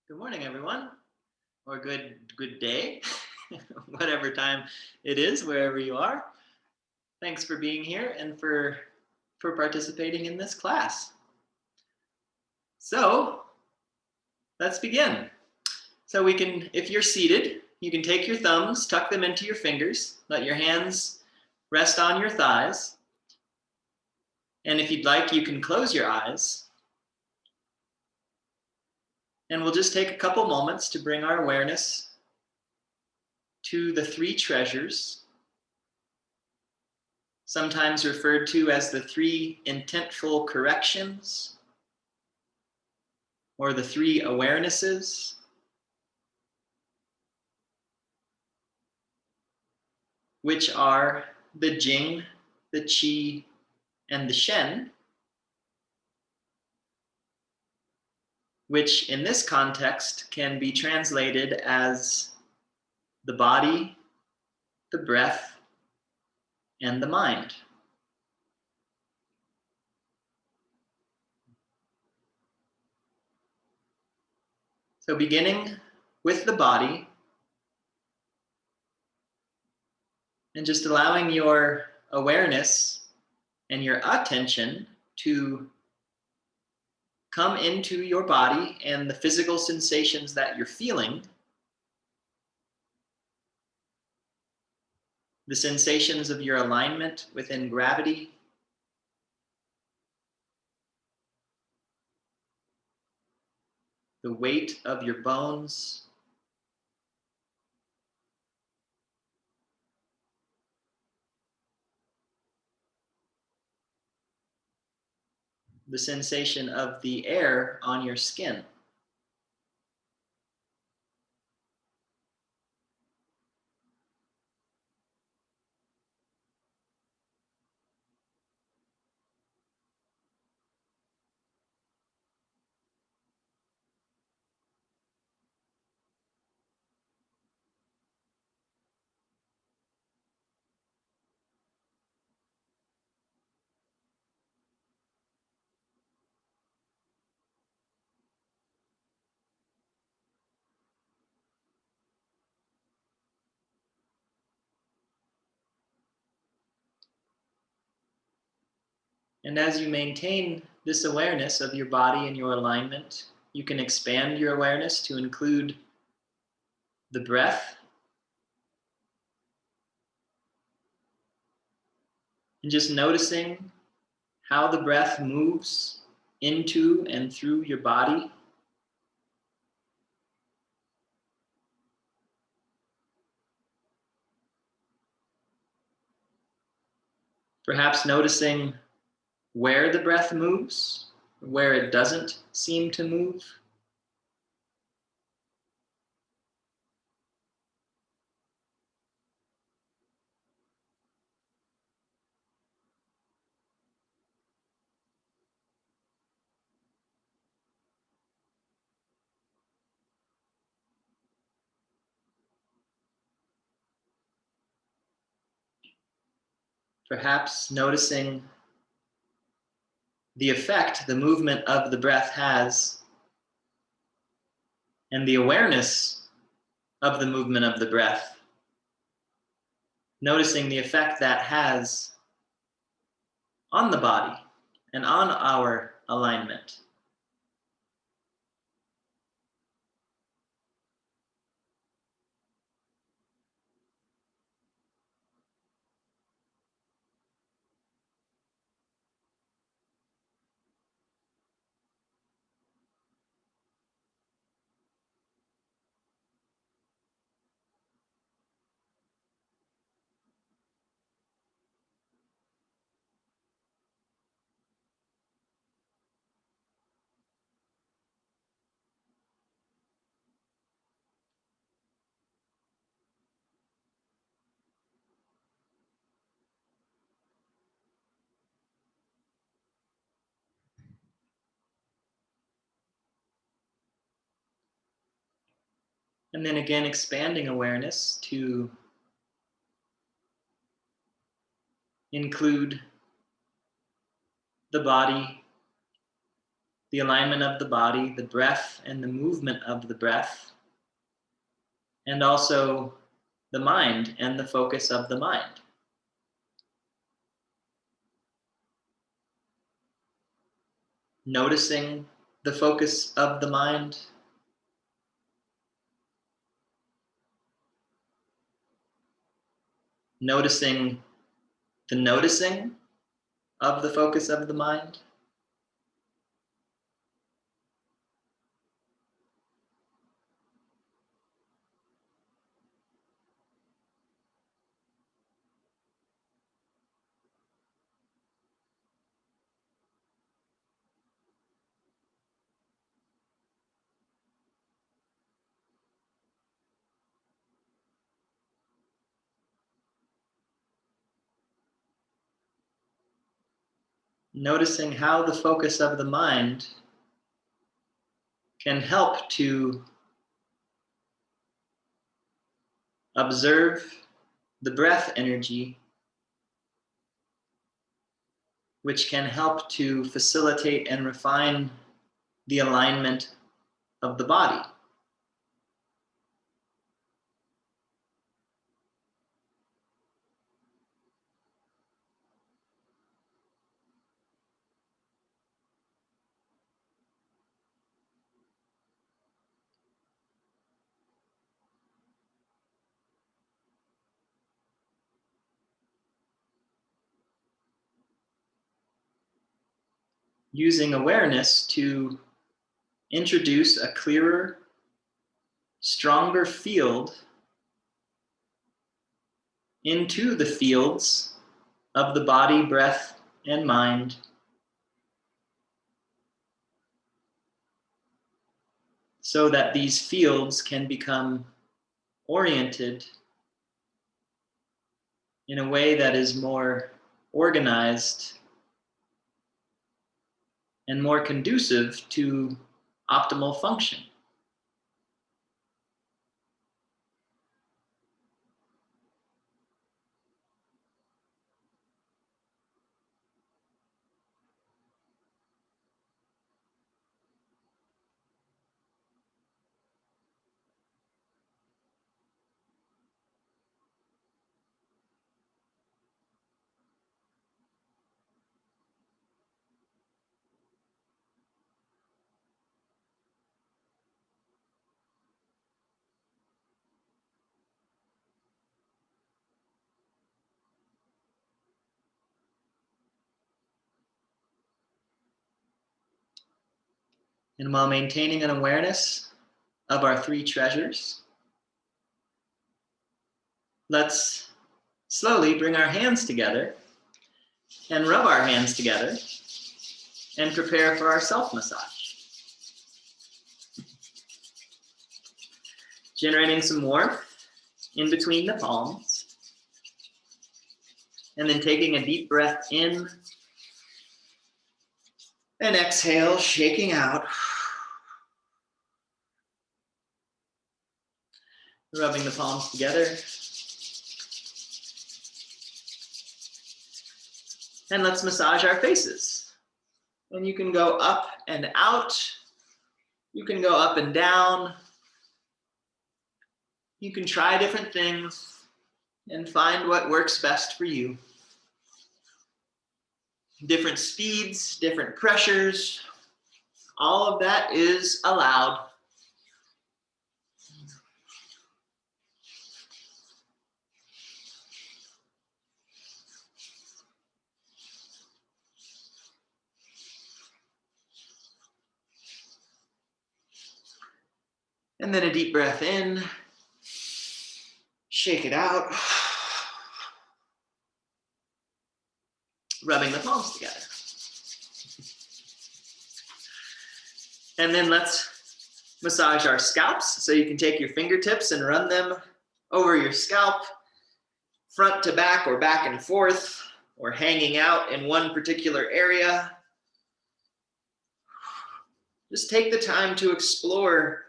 Good morning, everyone, or good day, whatever time it is, wherever you are. Thanks for being here and for participating in this class. So let's begin. So we can, if you're seated, you can take your thumbs, tuck them into your fingers, let your hands rest on your thighs, and if you'd like, you can close your eyes. And we'll just take a couple moments to bring our awareness to the three treasures, sometimes referred to as the three intentful corrections or the three awarenesses, which are the Jing, the Qi, and the Shen, which in this context can be translated as the body, the breath, and the mind. So beginning with the body, and just allowing your awareness and your attention to come into your body and the physical sensations that you're feeling, the sensations of your alignment within gravity, the weight of your bones, the sensation of the air on your skin. And as you maintain this awareness of your body and your alignment, you can expand your awareness to include the breath, and just noticing how the breath moves into and through your body. Perhaps noticing where the breath moves, where it doesn't seem to move. Perhaps noticing the effect the movement of the breath has and the awareness of the movement of the breath, noticing the effect that has on the body and on our alignment. And then again, expanding awareness to include the body, the alignment of the body, the breath and the movement of the breath, and also the mind and the focus of the mind. Noticing the focus of the mind, noticing the noticing of the focus of the mind. Noticing how the focus of the mind can help to observe the breath energy, which can help to facilitate and refine the alignment of the body. Using awareness to introduce a clearer, stronger field into the fields of the body, breath, and mind, so that these fields can become oriented in a way that is more organized and more conducive to optimal function. And while maintaining an awareness of our three treasures, let's slowly bring our hands together and rub our hands together and prepare for our self-massage. Generating some warmth in between the palms, and then taking a deep breath in and exhale, shaking out. Rubbing the palms together. And let's massage our faces. And you can go up and out. You can go up and down. You can try different things and find what works best for you. Different speeds, different pressures, all of that is allowed. And then a deep breath in, shake it out, rubbing the palms together. And then let's massage our scalps. So you can take your fingertips and run them over your scalp, front to back or back and forth, or hanging out in one particular area. Just take the time to explore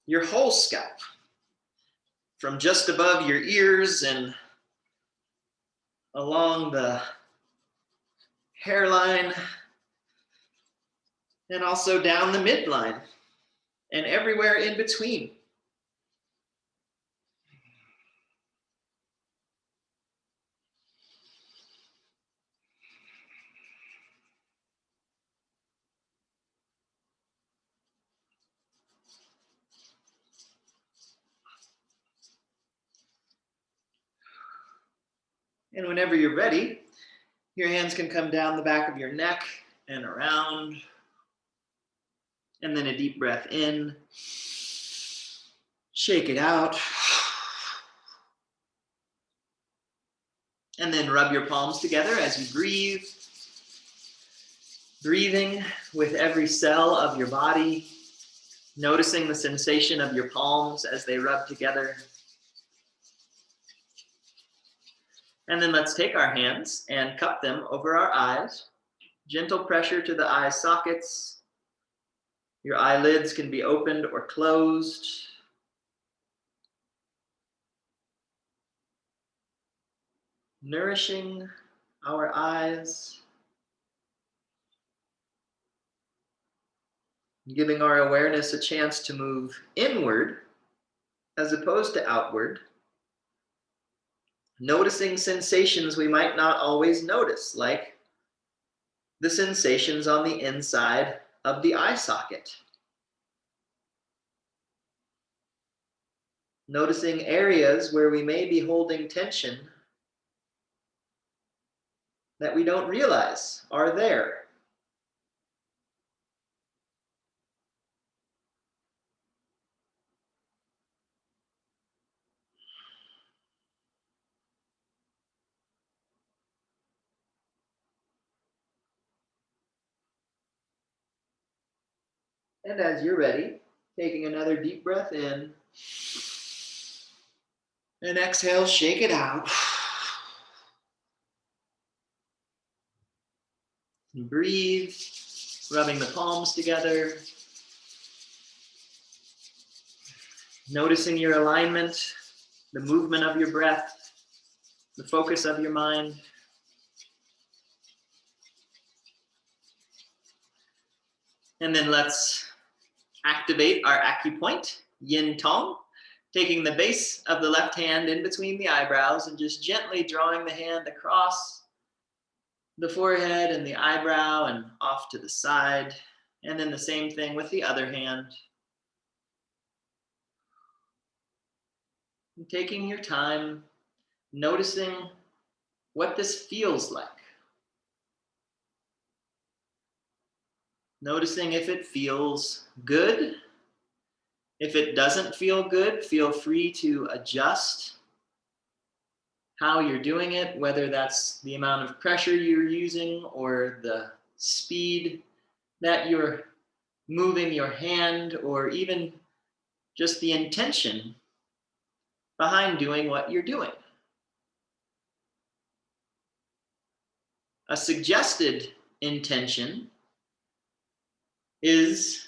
your whole scalp, from just above your ears and along the hairline, and also down the midline and everywhere in between. And whenever you're ready, your hands can come down the back of your neck and around. And then a deep breath in. Shake it out. And then rub your palms together as you breathe. Breathing with every cell of your body. Noticing the sensation of your palms as they rub together. And then let's take our hands and cup them over our eyes. Gentle pressure to the eye sockets. Your eyelids can be opened or closed. Nourishing our eyes. Giving our awareness a chance to move inward as opposed to outward. Noticing sensations we might not always notice, like the sensations on the inside of the eye socket. Noticing areas where we may be holding tension that we don't realize are there. And as you're ready, taking another deep breath in, and exhale, shake it out. And breathe, rubbing the palms together. Noticing your alignment, the movement of your breath, the focus of your mind. And then let's activate our acupoint, Yin Tong, taking the base of the left hand in between the eyebrows and just gently drawing the hand across the forehead and the eyebrow and off to the side. And then the same thing with the other hand. And taking your time, noticing what this feels like. Noticing if it feels good. If it doesn't feel good, feel free to adjust how you're doing it, whether that's the amount of pressure you're using or the speed that you're moving your hand, or even just the intention behind doing what you're doing. A suggested intention is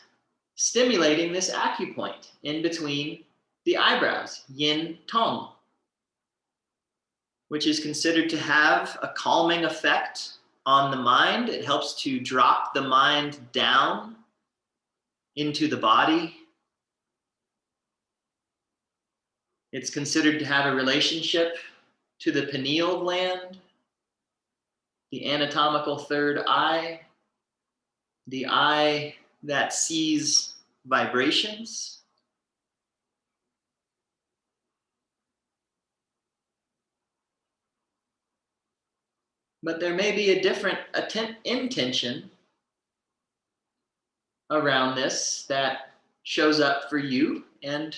stimulating this acupoint in between the eyebrows, Yin Tong, which is considered to have a calming effect on the mind. It helps to drop the mind down into the body. It's considered to have a relationship to the pineal gland, the anatomical third eye, the eye that sees vibrations. But there may be a different intention around this that shows up for you, and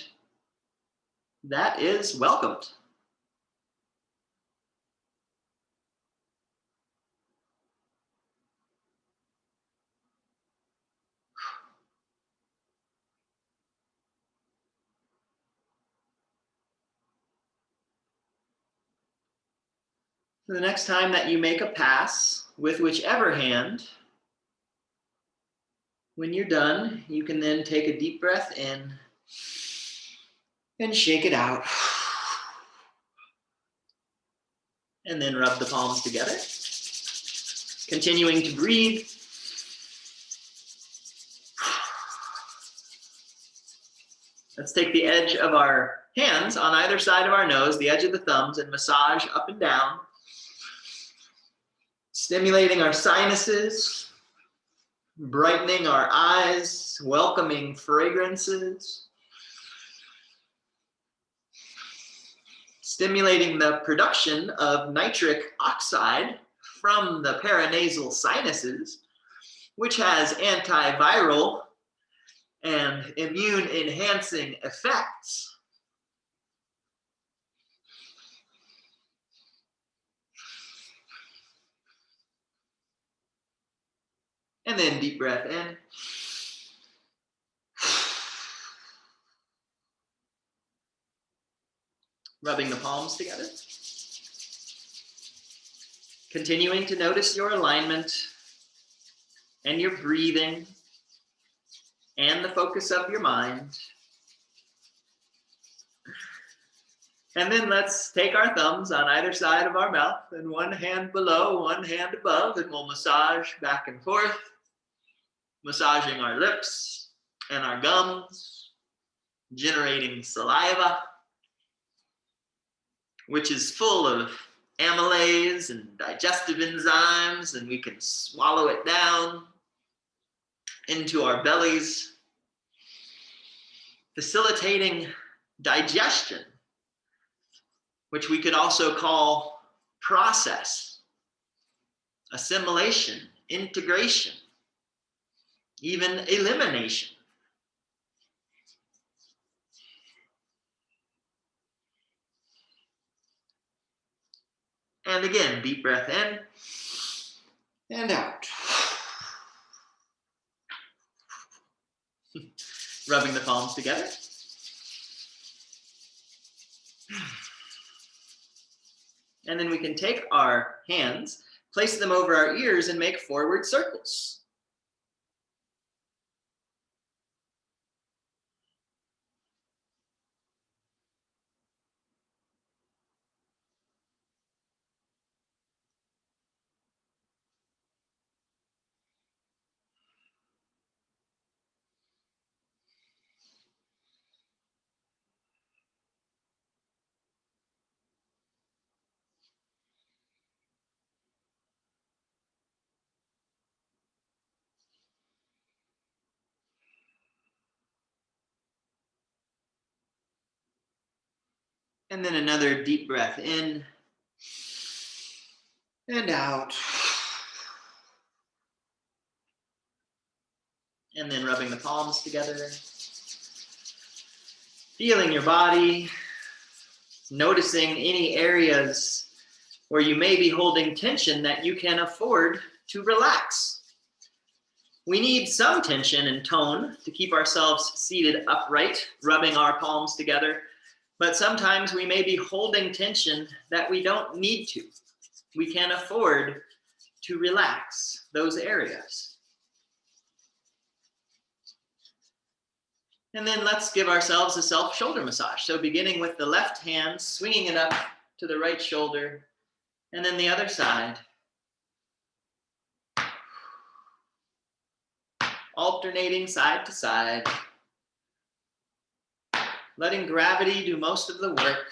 that is welcomed. So the next time that you make a pass with whichever hand, when you're done, you can then take a deep breath in and shake it out. And then rub the palms together. Continuing to breathe. Let's take the edge of our hands on either side of our nose, the edge of the thumbs, and massage up and down, stimulating our sinuses, brightening our eyes, welcoming fragrances, stimulating the production of nitric oxide from the paranasal sinuses, which has antiviral and immune enhancing effects. And then deep breath in. Rubbing the palms together. Continuing to notice your alignment and your breathing and the focus of your mind. And then let's take our thumbs on either side of our mouth and one hand below, one hand above, and we'll massage back and forth, massaging our lips and our gums, generating saliva, which is full of amylase and digestive enzymes, and we can swallow it down into our bellies, facilitating digestion, which we could also call process, assimilation, integration, even elimination. And again, deep breath in and out. Rubbing the palms together. And then we can take our hands, place them over our ears, and make forward circles. And then another deep breath in and out. And then rubbing the palms together. Feeling your body, noticing any areas where you may be holding tension that you can afford to relax. We need some tension and tone to keep ourselves seated upright, rubbing our palms together. But sometimes we may be holding tension that we don't need to. We can afford to relax those areas. And then let's give ourselves a self shoulder massage. So beginning with the left hand, swinging it up to the right shoulder, and then the other side. Alternating side to side. Letting gravity do most of the work.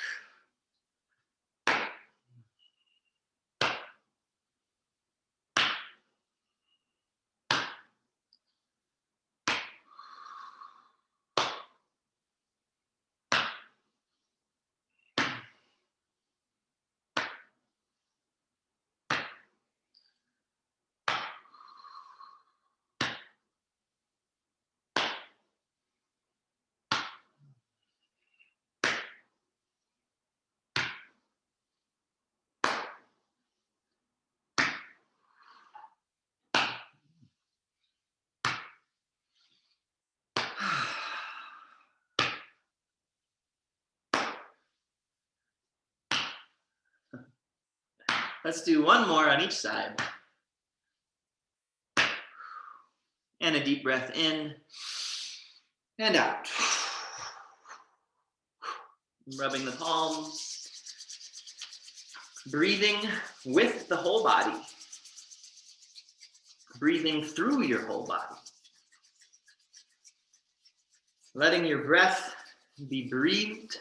Let's do one more on each side. And a deep breath in and out. Rubbing the palms. Breathing with the whole body. Breathing through your whole body. Letting your breath be breathed.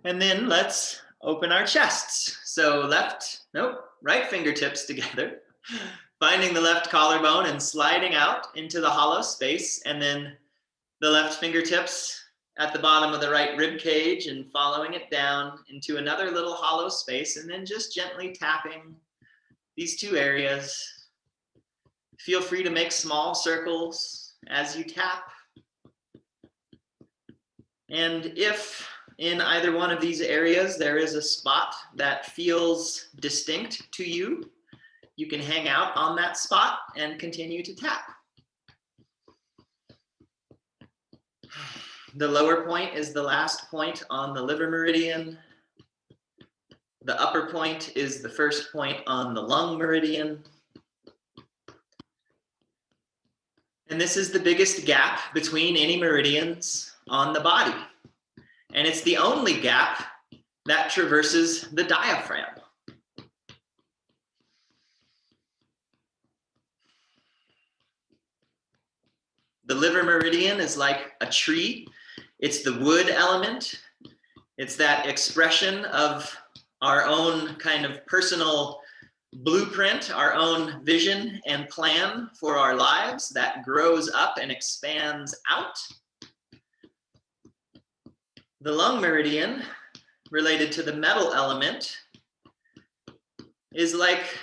And then let's open our chests. So right fingertips together, finding the left collarbone and sliding out into the hollow space, and then the left fingertips at the bottom of the right rib cage and following it down into another little hollow space, and then just gently tapping these two areas. Feel free to make small circles as you tap. And if in either one of these areas there is a spot that feels distinct to you, you can hang out on that spot and continue to tap. The lower point is the last point on the liver meridian. The upper point is the first point on the lung meridian. And this is the biggest gap between any meridians on the body. And it's the only gap that traverses the diaphragm. The liver meridian is like a tree. It's the wood element. It's that expression of our own kind of personal blueprint, our own vision and plan for our lives that grows up and expands out. The lung meridian, related to the metal element, is like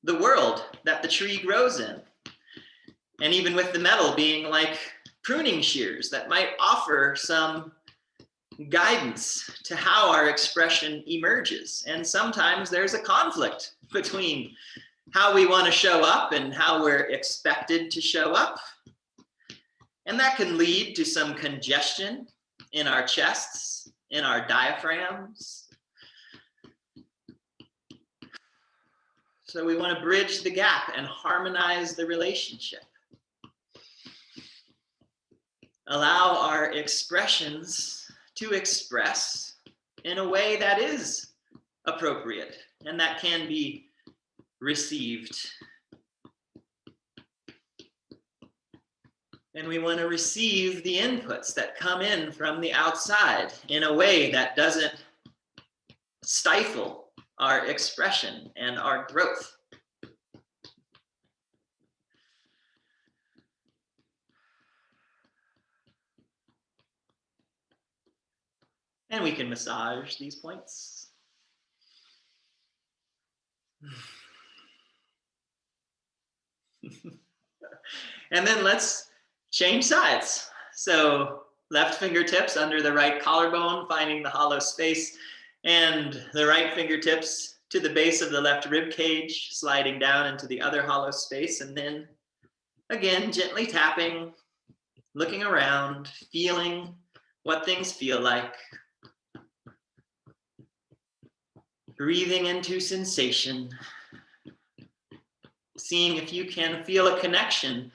the world that the tree grows in. And even with the metal being like pruning shears that might offer some guidance to how our expression emerges. And sometimes there's a conflict between how we want to show up and how we're expected to show up. And that can lead to some congestion in our chests, in our diaphragms. So we want to bridge the gap and harmonize the relationship. Allow our expressions to express in a way that is appropriate and that can be received. And we want to receive the inputs that come in from the outside in a way that doesn't stifle our expression and our growth. And we can massage these points. And then let's change sides. So left fingertips under the right collarbone, finding the hollow space, and the right fingertips to the base of the left rib cage, sliding down into the other hollow space, and then again, gently tapping, looking around, feeling what things feel like. Breathing into sensation, seeing if you can feel a connection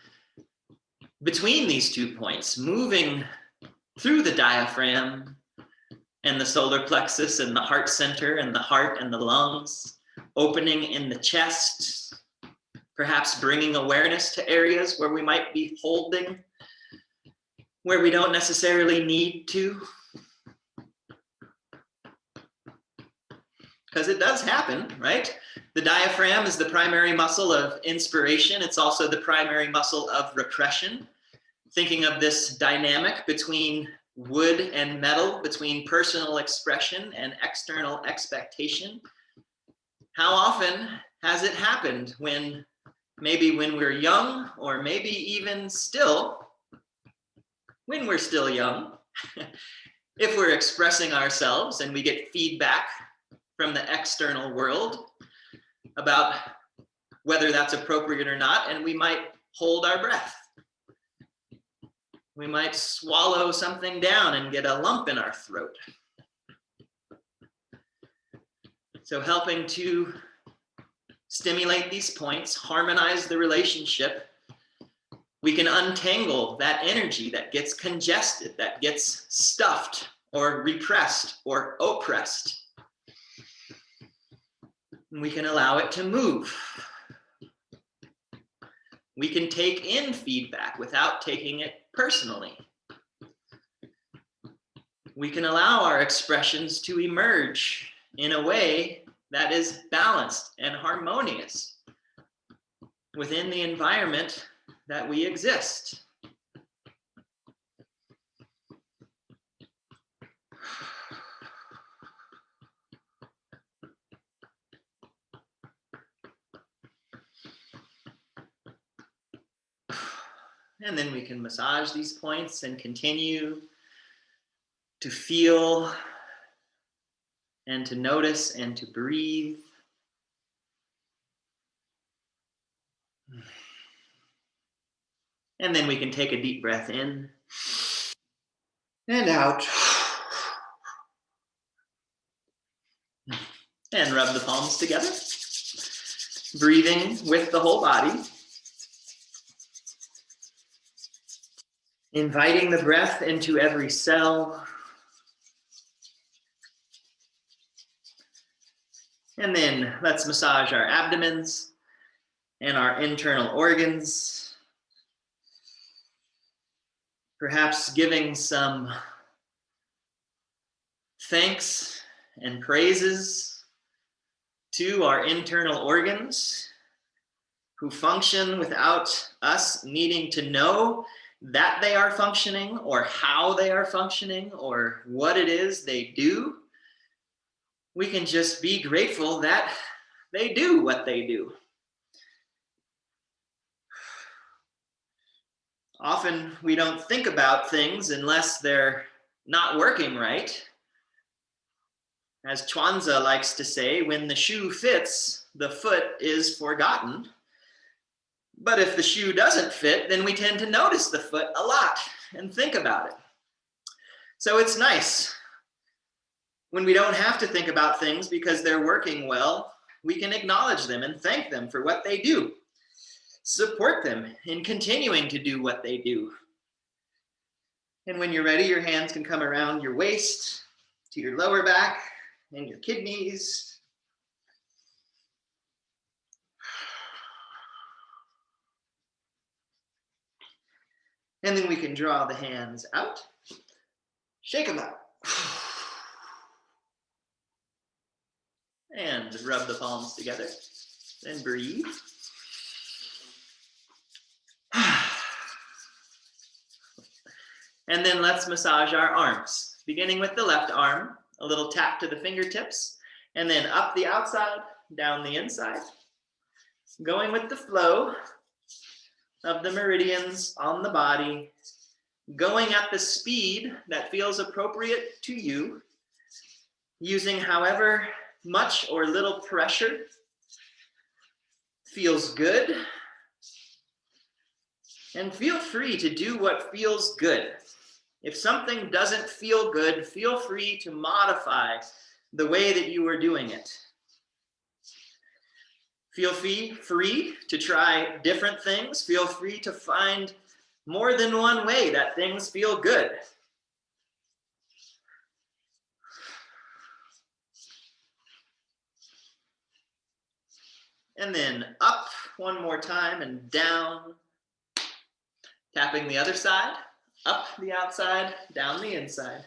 between these 2 points, moving through the diaphragm and the solar plexus and the heart center and the heart and the lungs, opening in the chest, perhaps bringing awareness to areas where we might be holding, where we don't necessarily need to. Because it does happen, right? The diaphragm is the primary muscle of inspiration. It's also the primary muscle of repression. Thinking of this dynamic between wood and metal, between personal expression and external expectation. How often has it happened when we're young, or maybe even still when we're still young, if we're expressing ourselves and we get feedback from the external world about whether that's appropriate or not, and we might hold our breath. We might swallow something down and get a lump in our throat. So helping to stimulate these points, harmonize the relationship, we can untangle that energy that gets congested, that gets stuffed or repressed or oppressed. We can allow it to move. We can take in feedback without taking it personally. We can allow our expressions to emerge in a way that is balanced and harmonious within the environment that we exist. And then we can massage these points and continue to feel and to notice and to breathe. And then we can take a deep breath in and out. And rub the palms together. Breathing with the whole body. Inviting the breath into every cell. And then let's massage our abdomens and our internal organs. Perhaps giving some thanks and praises to our internal organs who function without us needing to know that they are functioning or how they are functioning or what it is they do. We can just be grateful that they do what they do. Often we don't think about things unless they're not working right. As Chuanza likes to say, when the shoe fits, the foot is forgotten. But if the shoe doesn't fit, then we tend to notice the foot a lot and think about it. So it's nice when we don't have to think about things because they're working well, we can acknowledge them and thank them for what they do. Support them in continuing to do what they do. And when you're ready, your hands can come around your waist to your lower back and your kidneys. And then we can draw the hands out, shake them out. And rub the palms together, then breathe. And then let's massage our arms, beginning with the left arm, a little tap to the fingertips, and then up the outside, down the inside. Going with the flow of the meridians on the body, going at the speed that feels appropriate to you, using however much or little pressure feels good, and feel free to do what feels good. If something doesn't feel good, feel free to modify the way that you are doing it. Feel free to try different things. Feel free to find more than one way that things feel good. And then up one more time and down. Tapping the other side, up the outside, down the inside.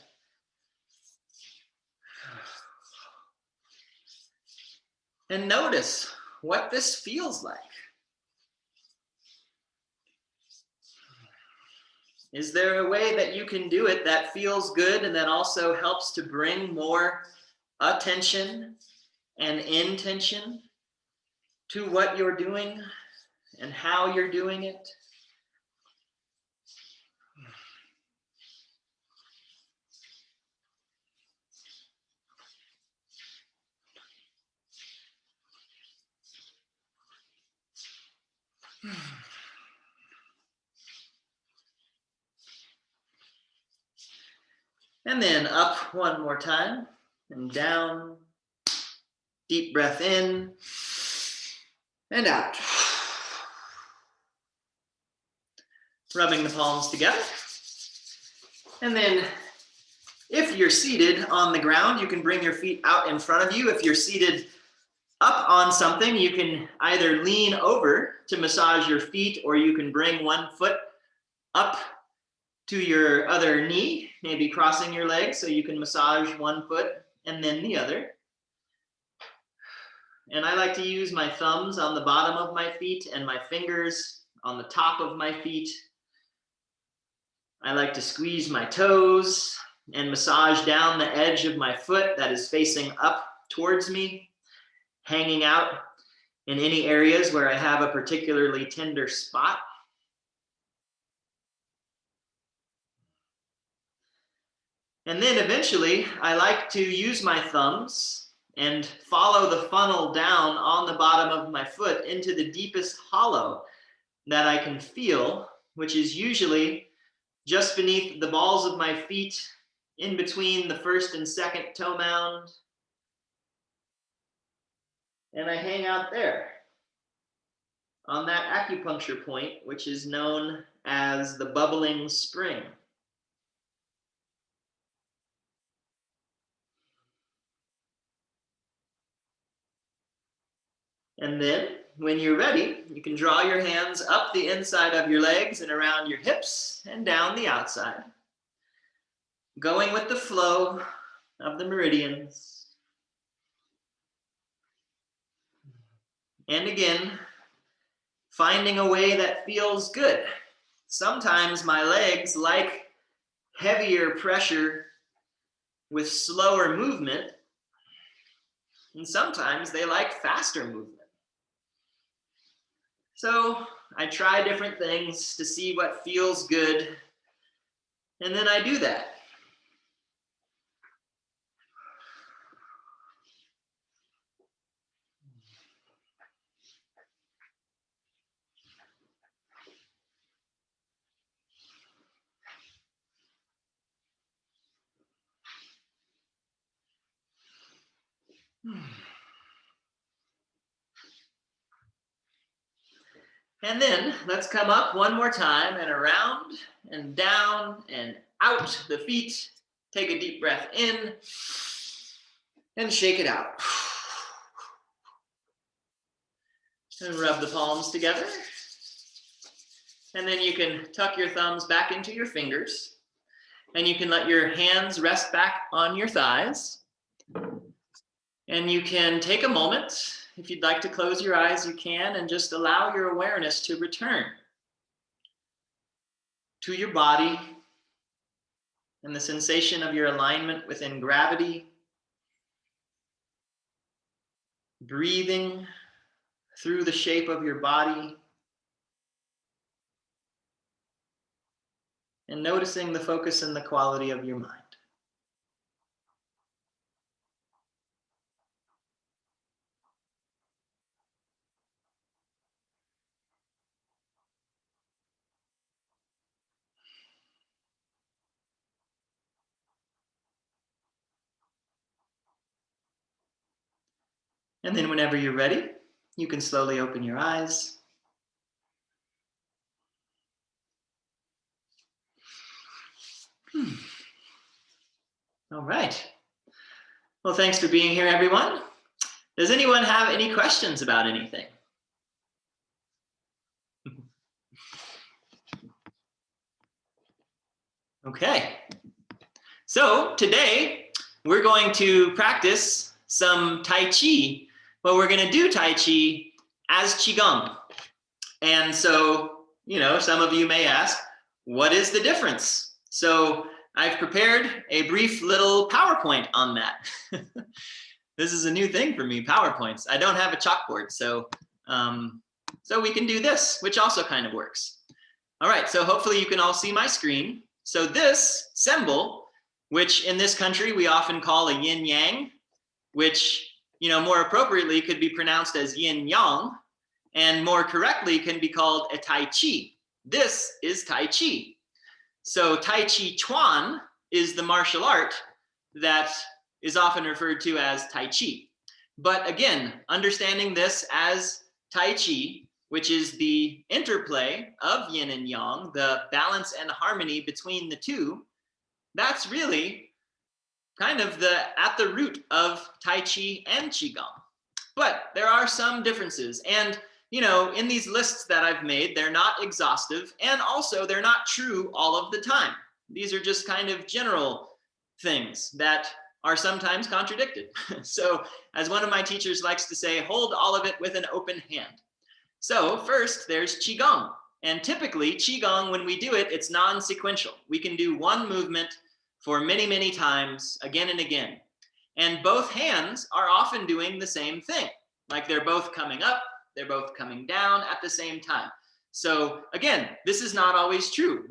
And notice what this feels like. Is there a way that you can do it that feels good and that also helps to bring more attention and intention to what you're doing and how you're doing it? And then up one more time and down. Deep breath in and out. Rubbing the palms together. And then if you're seated on the ground, you can bring your feet out in front of you. If you're seated up on something, you can either lean over to massage your feet, or you can bring one foot up to your other knee, maybe crossing your legs so you can massage one foot and then the other. And I like to use my thumbs on the bottom of my feet and my fingers on the top of my feet. I like to squeeze my toes and massage down the edge of my foot that is facing up towards me, hanging out in any areas where I have a particularly tender spot. And then eventually, I like to use my thumbs and follow the funnel down on the bottom of my foot into the deepest hollow that I can feel, which is usually just beneath the balls of my feet, in between the first and second toe mound. And I hang out there on that acupuncture point, which is known as the bubbling spring. And then, when you're ready, you can draw your hands up the inside of your legs and around your hips and down the outside, going with the flow of the meridians. And again, finding a way that feels good. Sometimes my legs like heavier pressure with slower movement, and sometimes they like faster movement. So I try different things to see what feels good, and then I do that. And then let's come up one more time and around and down and out the feet. Take a deep breath in and shake it out. And rub the palms together. And then you can tuck your thumbs back into your fingers. And you can let your hands rest back on your thighs. And you can take a moment. If you'd like to close your eyes, you can, and just allow your awareness to return to your body and the sensation of your alignment within gravity, breathing through the shape of your body, and noticing the focus and the quality of your mind. And then whenever you're ready, you can slowly open your eyes. All right. Well, thanks for being here, everyone. Does anyone have any questions about anything? Okay. So today we're going to practice some Tai Chi, but we're going to do Tai Chi as Qigong. And so, some of you may ask, what is the difference? So I've prepared a brief little PowerPoint on that. This is a new thing for me, PowerPoints. I don't have a chalkboard, so we can do this, which also kind of works. All right, so hopefully you can all see my screen. So this symbol, which in this country we often call a yin yang, which more appropriately could be pronounced as yin yang, and more correctly can be called a Tai Chi. This is Tai Chi. So Tai Chi Chuan is the martial art that is often referred to as Tai Chi. But again, understanding this as Tai Chi, which is the interplay of yin and yang, the balance and harmony between the two, that's really kind of at the root of Tai Chi and Qigong. But there are some differences. And, in these lists that I've made, they're not exhaustive. And also, they're not true all of the time. These are just kind of general things that are sometimes contradicted. So, as one of my teachers likes to say, hold all of it with an open hand. So, first, there's Qigong. And typically, Qigong, when we do it, it's non-sequential. We can do one movement for many, many times, again and again. And both hands are often doing the same thing. Like they're both coming up, they're both coming down at the same time. So again, this is not always true.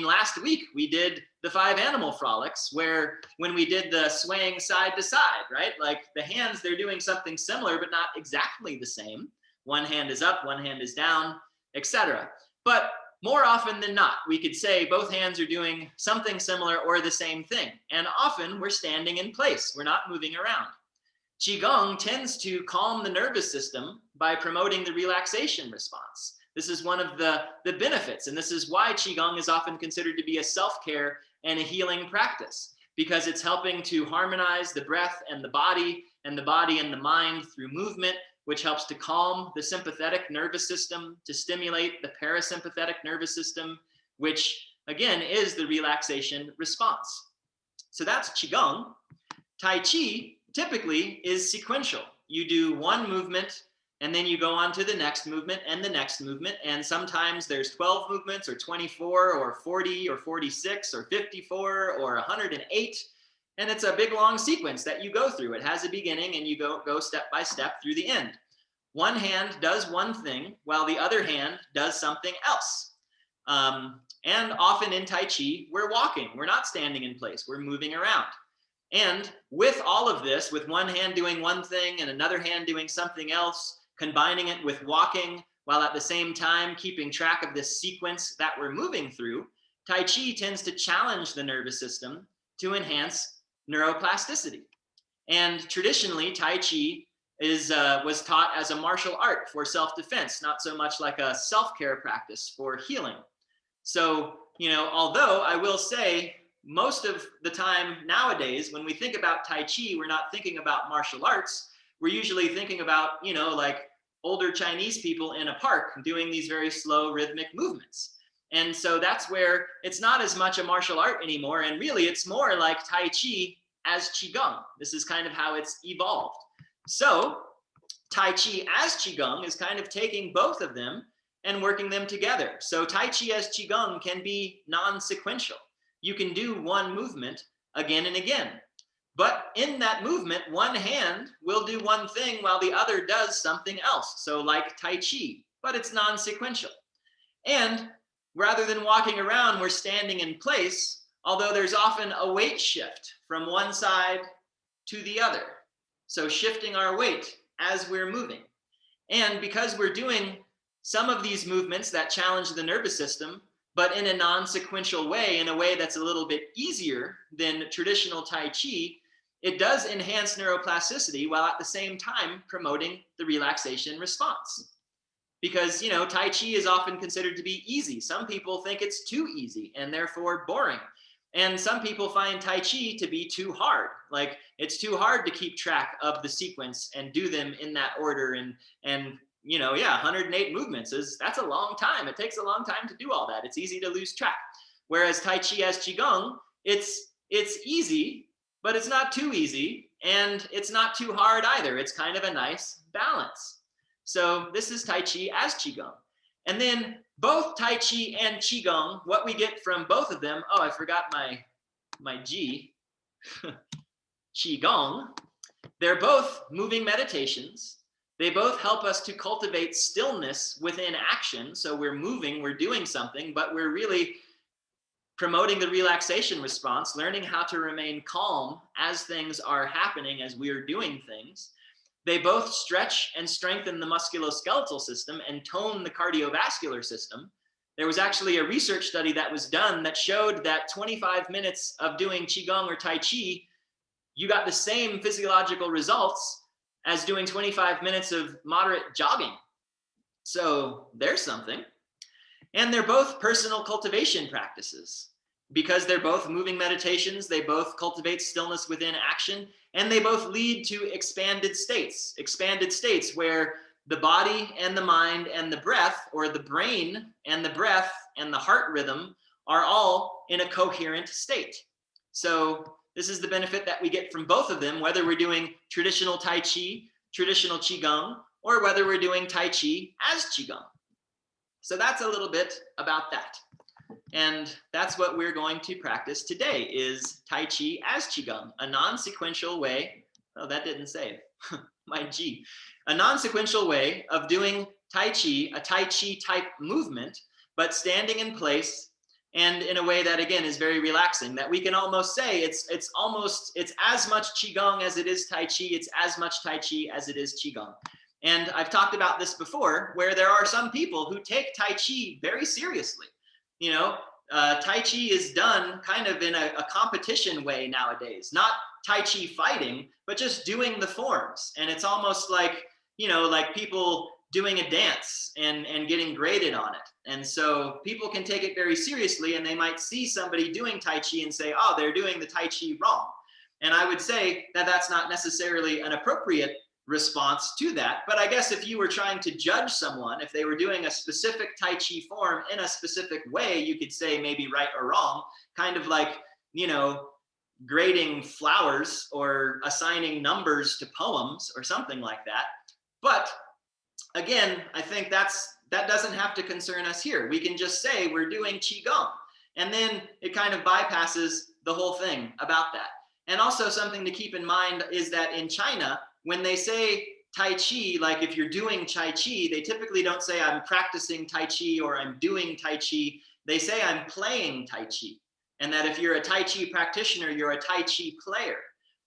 Last week we did the 5 animal frolics where when we did the swaying side to side, right? Like the hands, they're doing something similar, but not exactly the same. One hand is up, one hand is down, etc. But more often than not, we could say both hands are doing something similar or the same thing. And often we're standing in place. We're not moving around. Qigong tends to calm the nervous system by promoting the relaxation response. This is one of the benefits. And this is why Qigong is often considered to be a self-care and a healing practice, because it's helping to harmonize the breath and the body and the mind through movement, which helps to calm the sympathetic nervous system, to stimulate the parasympathetic nervous system, which again is the relaxation response. So that's Qigong. Tai Chi typically is sequential. You do one movement and then you go on to the next movement and the next movement. And sometimes there's 12 movements or 24 or 40 or 46 or 54 or 108. And it's a big long sequence that you go through. It has a beginning and you go step by step through the end. One hand does one thing while the other hand does something else. And often in Tai Chi, we're walking. We're not standing in place. We're moving around. And with all of this, with one hand doing one thing and another hand doing something else, combining it with walking while at the same time keeping track of this sequence that we're moving through, Tai Chi tends to challenge the nervous system to enhance neuroplasticity. And traditionally, Tai Chi was taught as a martial art for self-defense, not so much like a self-care practice for healing. So, although I will say most of the time nowadays, when we think about Tai Chi, we're not thinking about martial arts. We're usually thinking about, like older Chinese people in a park doing these very slow rhythmic movements. And so that's where it's not as much a martial art anymore. And really, it's more like Tai Chi as Qigong. This is kind of how it's evolved. So Tai Chi as Qigong is kind of taking both of them and working them together. So Tai Chi as Qigong can be non-sequential. You can do one movement again and again. But in that movement, one hand will do one thing while the other does something else. So like Tai Chi, but it's non-sequential. And rather than walking around, we're standing in place, although there's often a weight shift from one side to the other. So shifting our weight as we're moving. And because we're doing some of these movements that challenge the nervous system, but in a non-sequential way, in a way that's a little bit easier than traditional Tai Chi, it does enhance neuroplasticity while at the same time promoting the relaxation response. Because, Tai Chi is often considered to be easy. Some people think it's too easy and therefore boring. And some people find Tai Chi to be too hard. Like it's too hard to keep track of the sequence and do them in that order. And 108 movements that's a long time. It takes a long time to do all that. It's easy to lose track. Whereas Tai Chi as Qigong, it's easy, but it's not too easy. And it's not too hard either. It's kind of a nice balance. So this is Tai Chi as Qigong. And then both Tai Chi and Qigong, what we get from both of them, I forgot my G, Qigong, they're both moving meditations. They both help us to cultivate stillness within action. So we're moving, we're doing something, but we're really promoting the relaxation response, learning how to remain calm as things are happening, as we're doing things. They both stretch and strengthen the musculoskeletal system and tone the cardiovascular system. There was actually a research study that was done that showed that 25 minutes of doing Qigong or Tai Chi, you got the same physiological results as doing 25 minutes of moderate jogging. So there's something. And they're both personal cultivation practices. because they're both moving meditations, they both cultivate stillness within action, and they both lead to expanded states where the body and the mind and the breath, or the brain and the breath and the heart rhythm, are all in a coherent state. So this is the benefit that we get from both of them, whether we're doing traditional Tai Chi, traditional Qigong, or whether we're doing Tai Chi as Qigong. So that's a little bit about that. And that's what we're going to practice today, is Tai Chi as Qigong, a non-sequential way. Oh, that didn't save. My G. A non-sequential way of doing Tai Chi, a Tai Chi type movement, but standing in place and in a way that, again, is very relaxing, that we can almost say it's as much Qigong as it is Tai Chi. It's as much Tai Chi as it is Qigong. And I've talked about this before, where there are some people who take Tai Chi very seriously. You know, Tai Chi is done kind of in a competition way nowadays, not Tai Chi fighting, but just doing the forms. And it's almost like, you know, like people doing a dance and getting graded on it. And so people can take it very seriously, and they might see somebody doing Tai Chi and say, oh, they're doing the Tai Chi wrong. And I would say that that's not necessarily an appropriate response to that. But I guess if you were trying to judge someone, if they were doing a specific Tai Chi form in a specific way, you could say maybe right or wrong, kind of like, you know, grading flowers or assigning numbers to poems or something like that. But again, I think that doesn't have to concern us here. We can just say we're doing Qigong, and then it kind of bypasses the whole thing about that. And also something to keep in mind is that in China, when they say Tai Chi, like if you're doing Tai Chi, they typically don't say I'm practicing Tai Chi or I'm doing Tai Chi. They say I'm playing Tai Chi. And that if you're a Tai Chi practitioner, you're a Tai Chi player.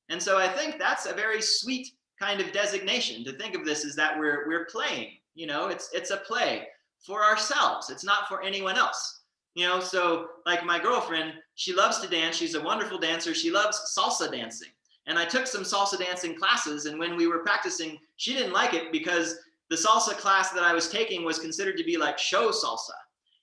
And so I think that's a very sweet kind of designation to think of this, is that we're playing, you know, it's a play for ourselves. It's not for anyone else. You know, so like my girlfriend, she loves to dance. She's a wonderful dancer. She loves salsa dancing. And I took some salsa dancing classes, and when we were practicing, she didn't like it because the salsa class that I was taking was considered to be like show salsa.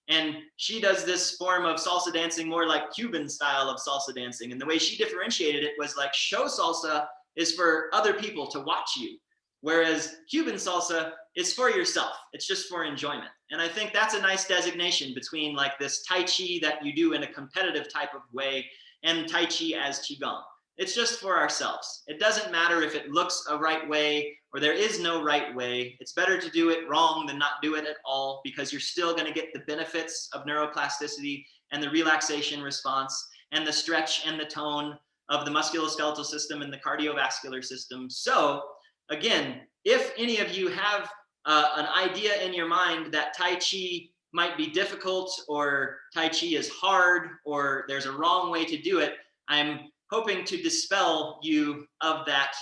And she does this form of salsa dancing more like Cuban style of salsa dancing. And the way she differentiated it was like show salsa is for other people to watch you, whereas Cuban salsa is for yourself. It's just for enjoyment. And I think that's a nice designation between like this Tai Chi that you do in a competitive type of way and Tai Chi as Qigong. It's just for ourselves. It doesn't matter if it looks a right way or there is no right way. It's better to do it wrong than not do it at all, because you're still going to get the benefits of neuroplasticity and the relaxation response and the stretch and the tone of the musculoskeletal system and the cardiovascular system. So again, if any of you have an idea in your mind that Tai Chi might be difficult, or Tai Chi is hard, or there's a wrong way to do it, I'm hoping to dispel you of that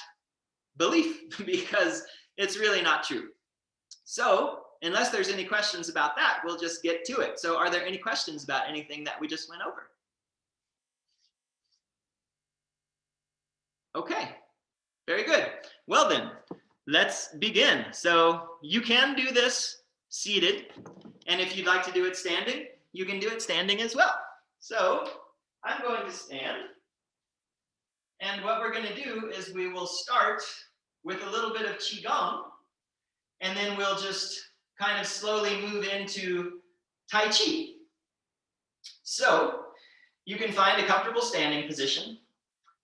belief, because it's really not true. So unless there's any questions about that, we'll just get to it. So are there any questions about anything that we just went over? Okay, very good. Well then, let's begin. So you can do this seated, and if you'd like to do it standing, you can do it standing as well. So I'm going to stand. And what we're going to do is we will start with a little bit of Qigong, and then we'll just kind of slowly move into Tai Chi. So you can find a comfortable standing position,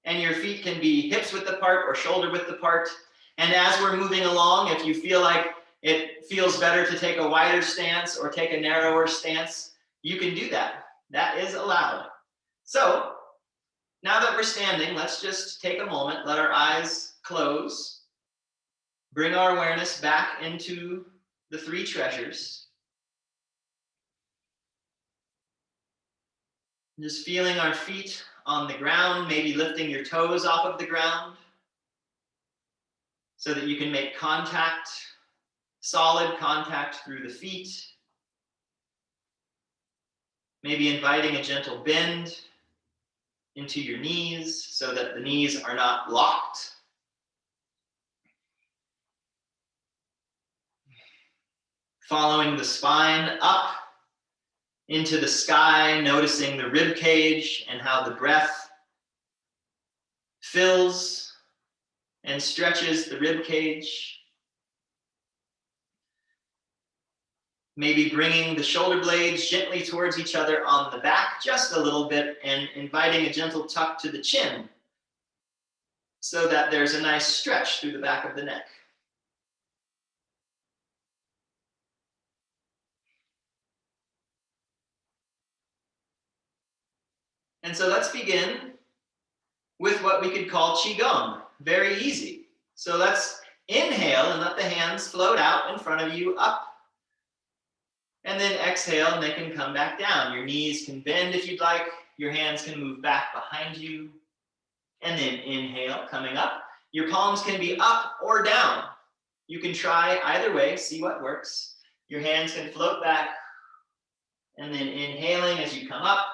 and your feet can be hips width apart or shoulder width apart. And as we're moving along, if you feel like it feels better to take a wider stance or take a narrower stance, you can do that. That is allowed. So now that we're standing, let's just take a moment, let our eyes close, bring our awareness back into the three treasures. Just feeling our feet on the ground, maybe lifting your toes off of the ground so that you can make contact, solid contact through the feet. Maybe inviting a gentle bend into your knees so that the knees are not locked. Following the spine up into the sky, noticing the rib cage and how the breath fills and stretches the rib cage. Maybe bringing the shoulder blades gently towards each other on the back, just a little bit, and inviting a gentle tuck to the chin so that there's a nice stretch through the back of the neck. And so let's begin with what we could call Qigong. Very easy. So let's inhale and let the hands float out in front of you, up. And then exhale, and they can come back down. Your knees can bend if you'd like. Your hands can move back behind you. And then inhale, coming up. Your palms can be up or down. You can try either way, see what works. Your hands can float back. And then inhaling as you come up,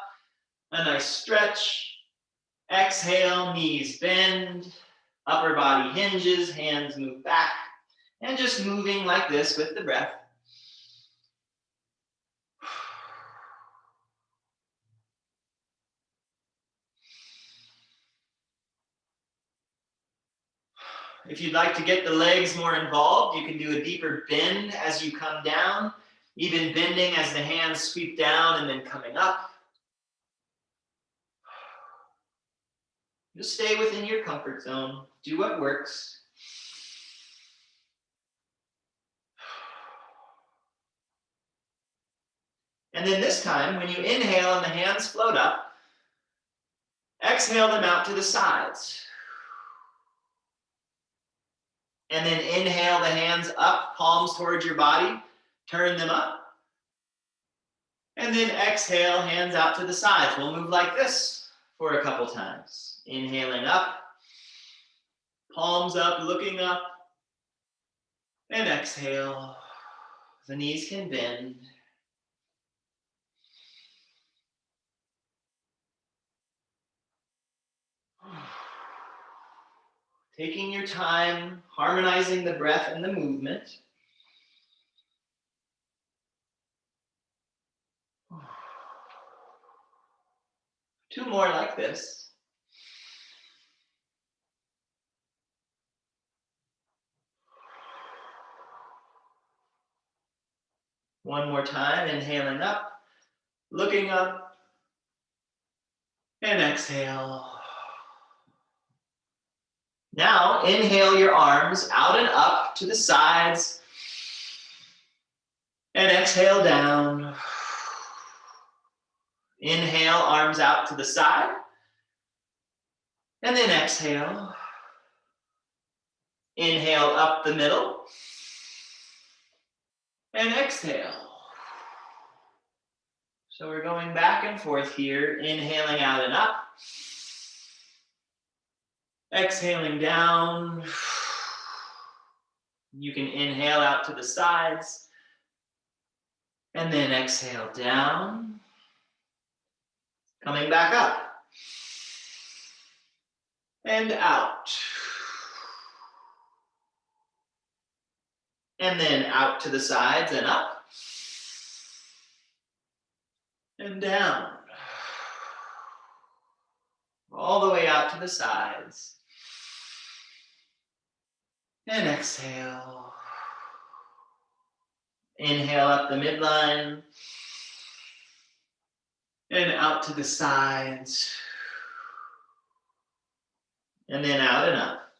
a nice stretch. Exhale, knees bend, upper body hinges, hands move back. And just moving like this with the breath. If you'd like to get the legs more involved, you can do a deeper bend as you come down, even bending as the hands sweep down and then coming up. Just stay within your comfort zone. Do what works. And then this time, when you inhale and the hands float up, exhale them out to the sides. And then inhale the hands up, palms towards your body, turn them up. And then exhale, hands out to the sides. We'll move like this for a couple times. Inhaling up, palms up, looking up. And exhale, the knees can bend. Taking your time, harmonizing the breath and the movement. Two more like this. One more time, inhaling up, looking up, and exhale. Now, inhale your arms out and up to the sides, and exhale down. Inhale, arms out to the side, and then exhale. Inhale up the middle, and exhale. So we're going back and forth here, inhaling out and up, exhaling down. You can inhale out to the sides, and then exhale down. Coming back up, and out. And then out to the sides and up, and down. All the way out to the sides. And exhale. Inhale up the midline. And out to the sides. And then out and up.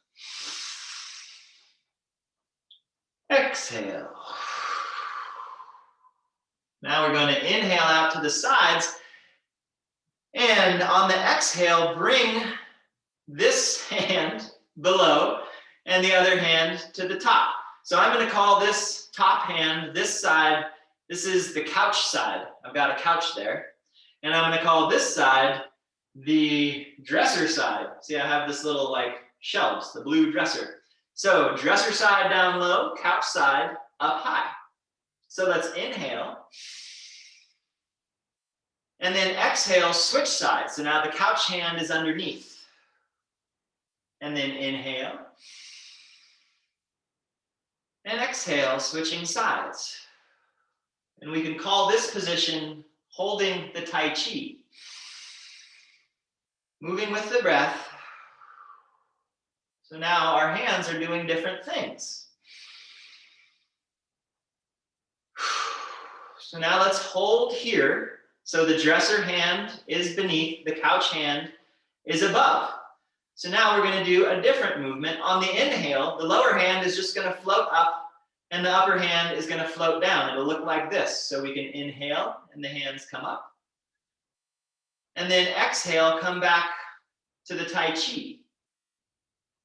Exhale. Now we're going to inhale out to the sides. And on the exhale, bring this hand below and the other hand to the top. So I'm going to call this top hand, this side, this is the couch side. I've got a couch there. And I'm going to call this side the dresser side. See, I have this little like shelves, the blue dresser. So dresser side down low, couch side up high. So let's inhale. And then exhale, switch sides. So now the couch hand is underneath. And then inhale. And exhale, switching sides. And we can call this position holding the Tai Chi. Moving with the breath. So now our hands are doing different things. So now let's hold here. So the dresser hand is beneath, the couch hand is above. So now we're going to do a different movement. On the inhale, the lower hand is just going to float up and the upper hand is going to float down. It'll look like this. So we can inhale and the hands come up. And then exhale, come back to the Tai Chi.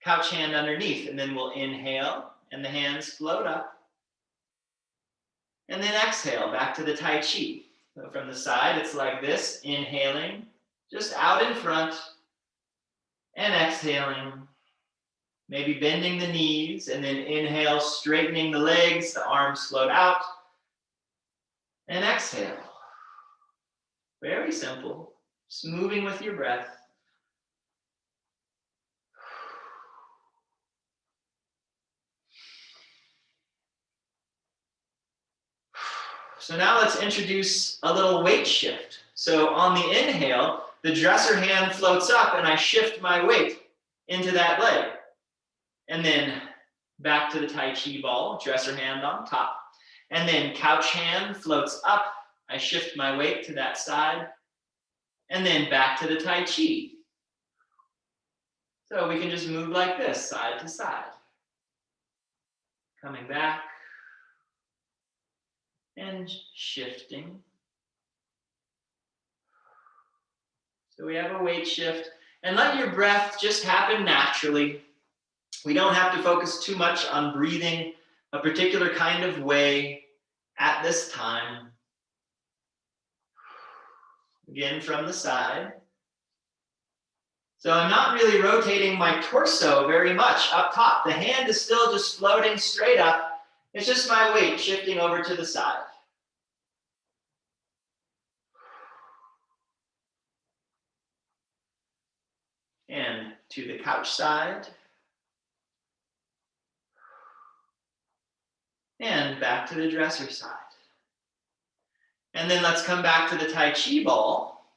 Couch hand underneath. And then we'll inhale and the hands float up. And then exhale, back to the Tai Chi. So from the side, it's like this, inhaling, just out in front, and exhaling. Maybe bending the knees, and then inhale, straightening the legs, the arms float out, and exhale. Very simple, just moving with your breath. So now let's introduce a little weight shift. So on the inhale, the dresser hand floats up and I shift my weight into that leg. And then back to the Tai Chi ball, dresser hand on top. And then couch hand floats up. I shift my weight to that side. And then back to the Tai Chi. So we can just move like this, side to side. Coming back. And shifting. So we have a weight shift. And let your breath just happen naturally. We don't have to focus too much on breathing a particular kind of way at this time. Again, from the side. So I'm not really rotating my torso very much up top. The hand is still just floating straight up. It's just my weight shifting over to the side. And to the couch side. And back to the dresser side. And then let's come back to the Tai Chi ball.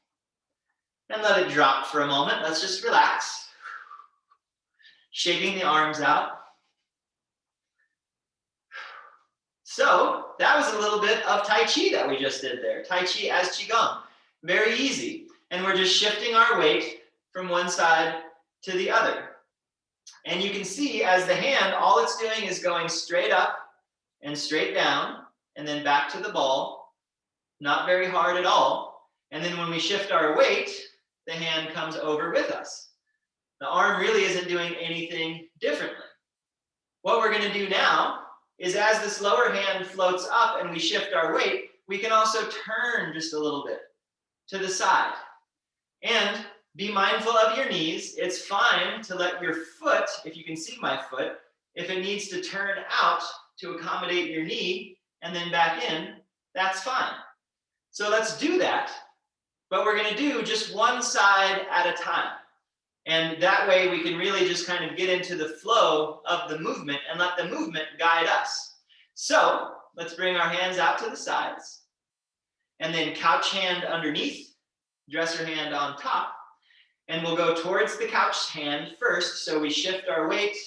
And let it drop for a moment. Let's just relax. Shaking the arms out. So that was a little bit of Tai Chi that we just did there. Tai Chi as Qigong. Very easy. And we're just shifting our weight from one side to the other. And you can see as the hand, all it's doing is going straight up and straight down, and then back to the ball. Not very hard at all. And then when we shift our weight, the hand comes over with us. The arm really isn't doing anything differently. What we're going to do now is as this lower hand floats up and we shift our weight, we can also turn just a little bit to the side. And be mindful of your knees. It's fine to let your foot, if you can see my foot, if it needs to turn out to accommodate your knee and then back in, that's fine. So let's do that, but we're going to do just one side at a time. And that way we can really just kind of get into the flow of the movement and let the movement guide us. So let's bring our hands out to the sides and then couch hand underneath, dresser hand on top. And we'll go towards the couch hand first. So we shift our weight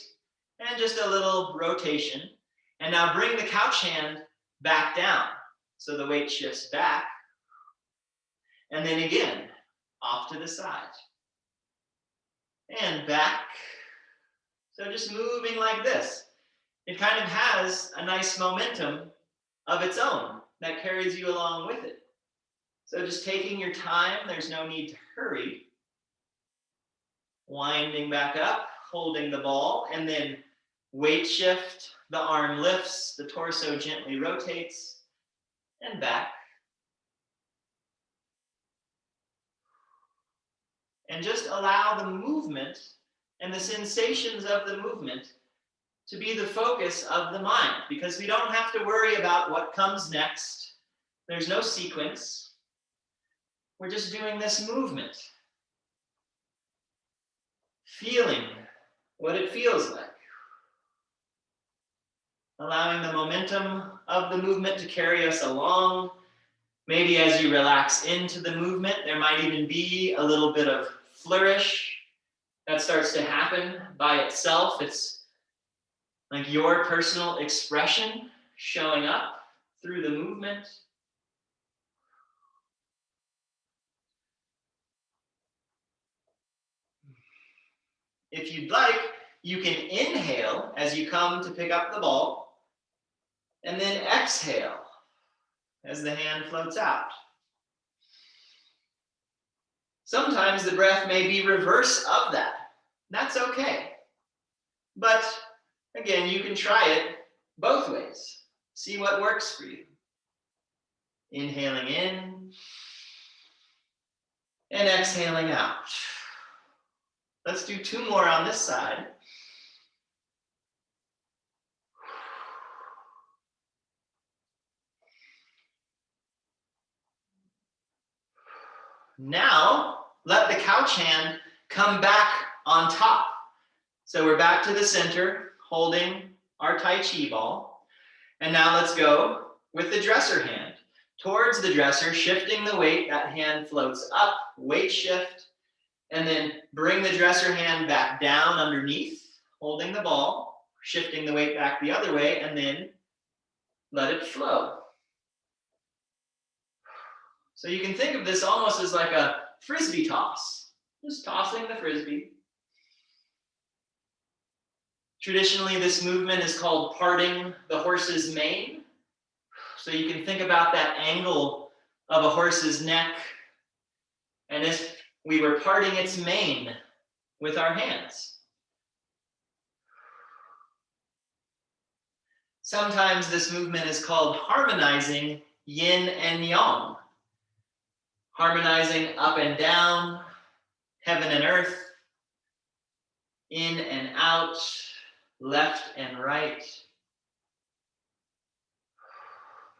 and just a little rotation. And now bring the couch hand back down. So the weight shifts back. And then again, off to the side. And back. So just moving like this. It kind of has a nice momentum of its own that carries you along with it. So just taking your time, there's no need to hurry. Winding back up, holding the ball, and then weight shift, the arm lifts, the torso gently rotates, and back. And just allow the movement and the sensations of the movement to be the focus of the mind, because we don't have to worry about what comes next. There's no sequence. We're just doing this movement. Feeling what it feels like. Allowing the momentum of the movement to carry us along Maybe as you relax into the movement, there might even be a little bit of flourish that starts to happen by itself. It's like your personal expression showing up through the movement. If you'd like, you can inhale as you come to pick up the ball, and then exhale as the hand floats out. Sometimes the breath may be reverse of that. That's okay. But again, you can try it both ways. See what works for you. Inhaling in and exhaling out. Let's do 2 more on this side. Now, let the couch hand come back on top. So we're back to the center, holding our Tai Chi ball. And now let's go with the dresser hand. Towards the dresser, shifting the weight, that hand floats up, weight shift, and then bring the dresser hand back down underneath, holding the ball, shifting the weight back the other way, and then let it flow. So you can think of this almost as like a frisbee toss, just tossing the frisbee. Traditionally, this movement is called parting the horse's mane. So you can think about that angle of a horse's neck, and if we were parting its mane with our hands. Sometimes this movement is called harmonizing yin and yang. Harmonizing up and down, heaven and earth, in and out, left and right.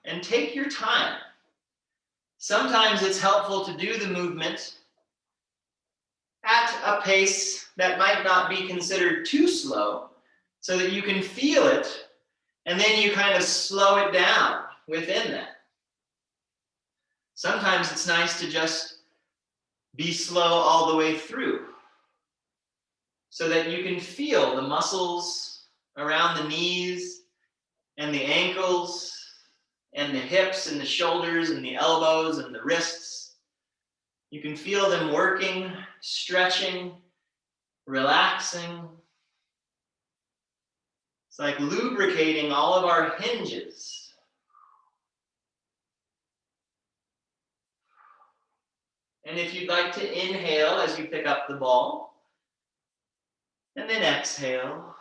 And take your time. Sometimes it's helpful to do the movement at a pace that might not be considered too slow, so that you can feel it, and then you kind of slow it down within that. Sometimes it's nice to just be slow all the way through, so that you can feel the muscles around the knees and the ankles and the hips and the shoulders and the elbows and the wrists. You can feel them working, stretching, relaxing. It's like lubricating all of our hinges. And if you'd like to inhale as you pick up the ball, and then exhale.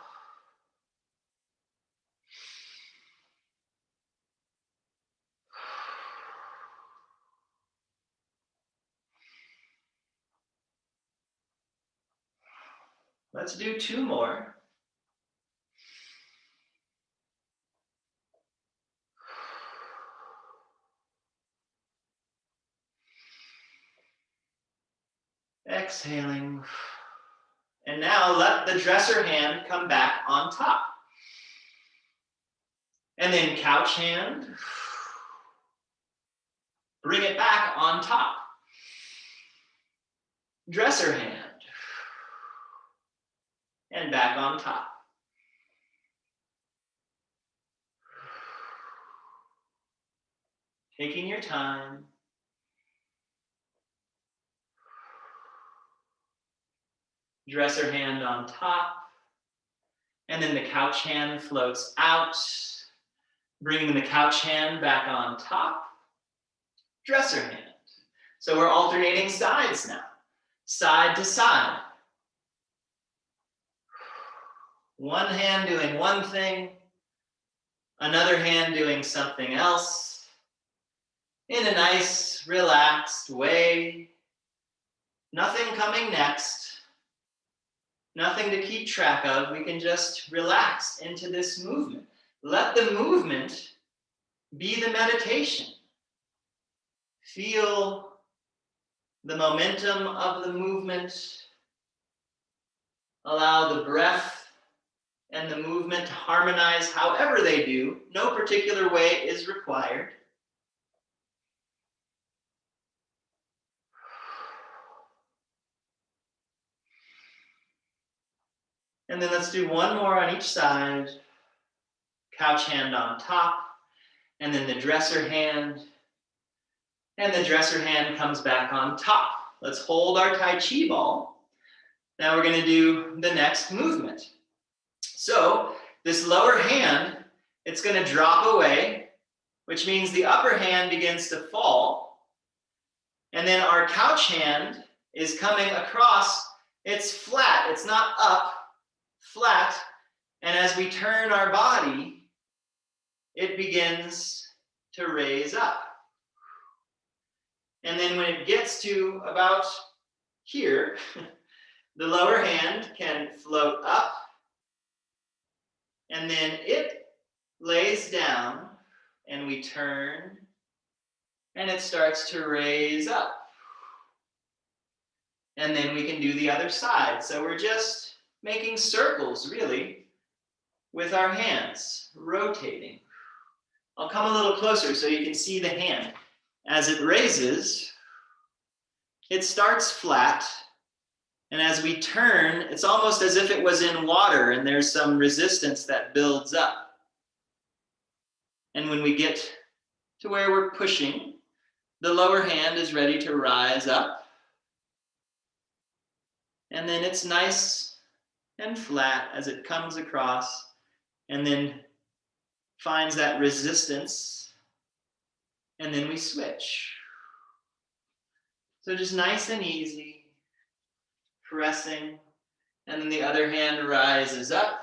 Let's do 2 more. Exhaling. And now let the dresser hand come back on top. And then couch hand. Bring it back on top. Dresser hand. And back on top. Taking your time. Dresser hand on top. And then the couch hand floats out. Bringing the couch hand back on top. Dresser hand. So we're alternating sides now. Side to side. One hand doing one thing, another hand doing something else, in a nice, relaxed way. Nothing coming next, nothing to keep track of. We can just relax into this movement. Let the movement be the meditation. Feel the momentum of the movement. Allow the breath and the movement to harmonize however they do. No particular way is required. And then let's do one more on each side. Couch hand on top, and then the dresser hand, and the dresser hand comes back on top. Let's hold our Tai Chi ball. Now we're going to do the next movement. So this lower hand, it's going to drop away, which means the upper hand begins to fall. And then our couch hand is coming across. It's flat. It's not up, flat. And as we turn our body, it begins to raise up. And then when it gets to about here, the lower hand can float up, and then it lays down, and we turn, and it starts to raise up. And then we can do the other side. So we're just making circles, really, with our hands, rotating. I'll come a little closer so you can see the hand. As it raises, it starts flat, and as we turn, it's almost as if it was in water and there's some resistance that builds up. And when we get to where we're pushing, the lower hand is ready to rise up. And then it's nice and flat as it comes across and then finds that resistance, and then we switch. So just nice and easy, pressing, and then the other hand rises up,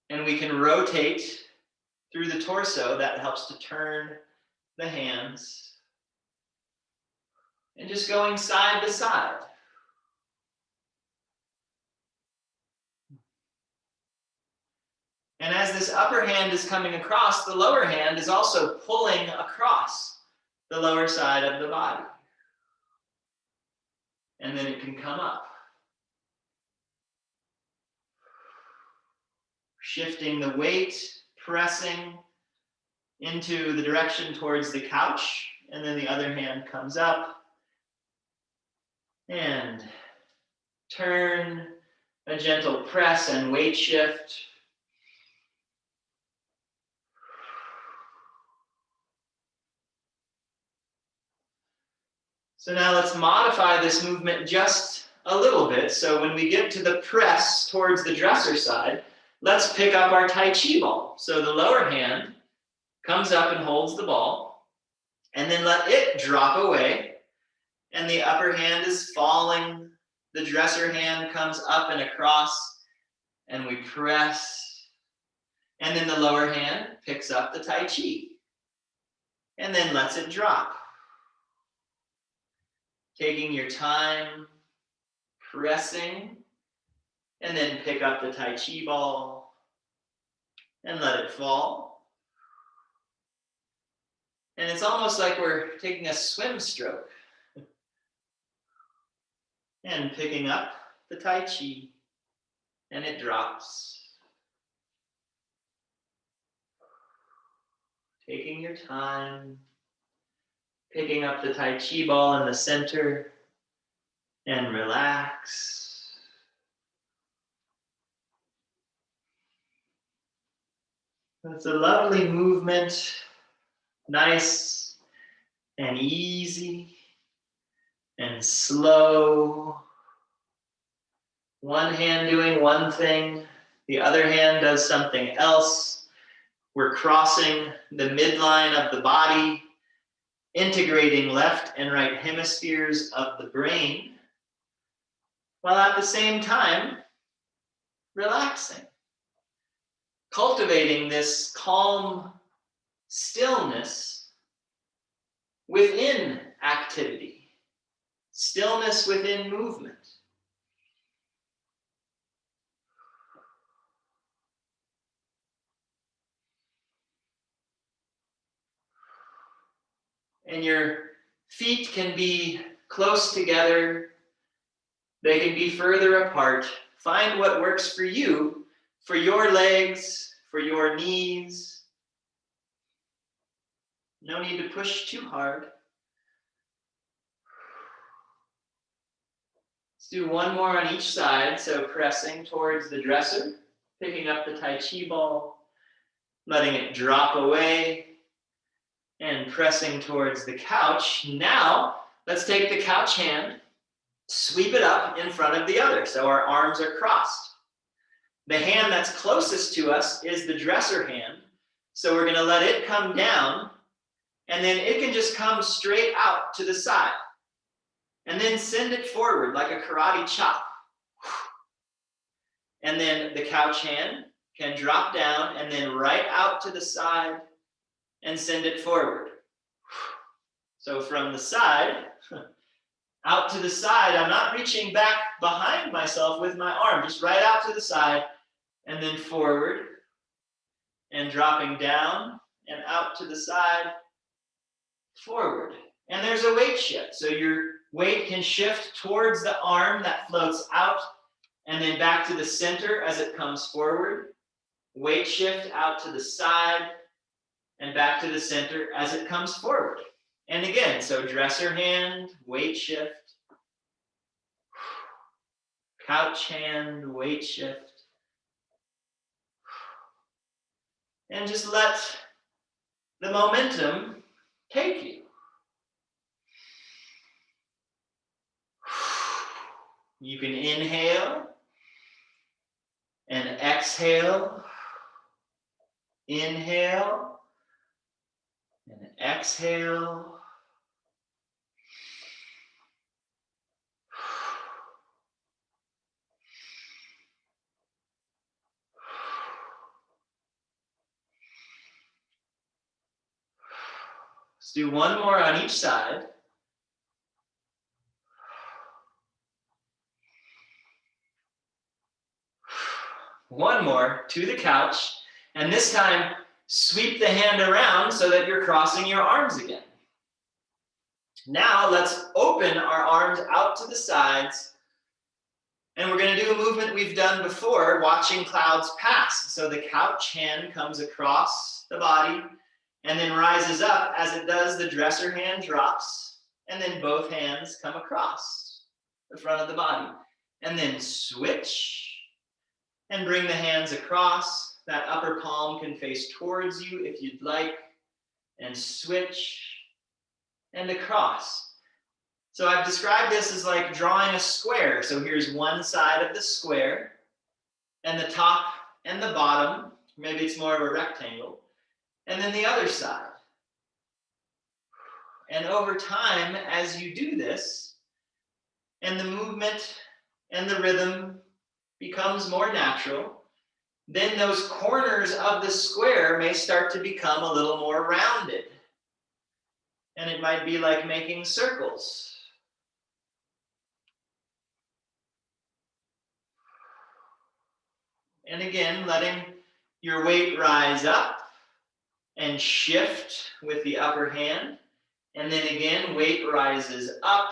and we can rotate through the torso. That helps to turn the hands, and just going side to side. And as this upper hand is coming across, the lower hand is also pulling across the lower side of the body. And then it can come up. Shifting the weight, pressing into the direction towards the couch, and then the other hand comes up. And turn, a gentle press and weight shift. So now let's modify this movement just a little bit. So when we get to the press towards the dresser side, let's pick up our Tai Chi ball. So the lower hand comes up and holds the ball, and then let it drop away, and the upper hand is falling. The dresser hand comes up and across, and we press, and then the lower hand picks up the Tai Chi, and then lets it drop. Taking your time, pressing, and then pick up the Tai Chi ball and let it fall. And it's almost like we're taking a swim stroke and picking up the Tai Chi, and it drops. Taking your time, picking up the Tai Chi ball in the center, and relax. It's a lovely movement, nice and easy and slow. One hand doing one thing, the other hand does something else. We're crossing the midline of the body, integrating left and right hemispheres of the brain, while at the same time relaxing, cultivating this calm stillness within activity, stillness within movement. And your feet can be close together. They can be further apart. Find what works for you, for your legs, for your knees. No need to push too hard. do one more on each side. So pressing towards the dresser, picking up the Tai Chi ball, letting it drop away, and pressing towards the couch. Now, let's take the couch hand, sweep it up in front of the other, so our arms are crossed. The hand that's closest to us is the dresser hand, so we're gonna let it come down, and then it can just come straight out to the side. And then send it forward like a karate chop. And then the couch hand can drop down and then right out to the side and send it forward. So from the side, out to the side, I'm not reaching back behind myself with my arm, just right out to the side and then forward and dropping down and out to the side, forward. And there's a weight shift. So your weight can shift towards the arm that floats out and then back to the center as it comes forward. Weight shift out to the side and back to the center as it comes forward. And again, so dresser hand, weight shift. Couch hand, weight shift. And just let the momentum take you. You can inhale and exhale. Inhale and exhale. Let's do one more on each side. One more to the couch, and this time sweep the hand around so that you're crossing your arms again. Now let's open our arms out to the sides, and we're going to do a movement we've done before, watching clouds pass. So the couch hand comes across the body and then rises up. As it does, the dresser hand drops, and then both hands come across the front of the body. And then switch. And bring the hands across. That upper palm can face towards you if you'd like. And switch and across. So I've described this as like drawing a square. So here's one side of the square, and the top and the bottom. Maybe it's more of a rectangle. And then the other side. And over time, as you do this, and the movement and the rhythm becomes more natural, then those corners of the square may start to become a little more rounded. And it might be like making circles. And again, letting your weight rise up and shift with the upper hand. And then again, weight rises up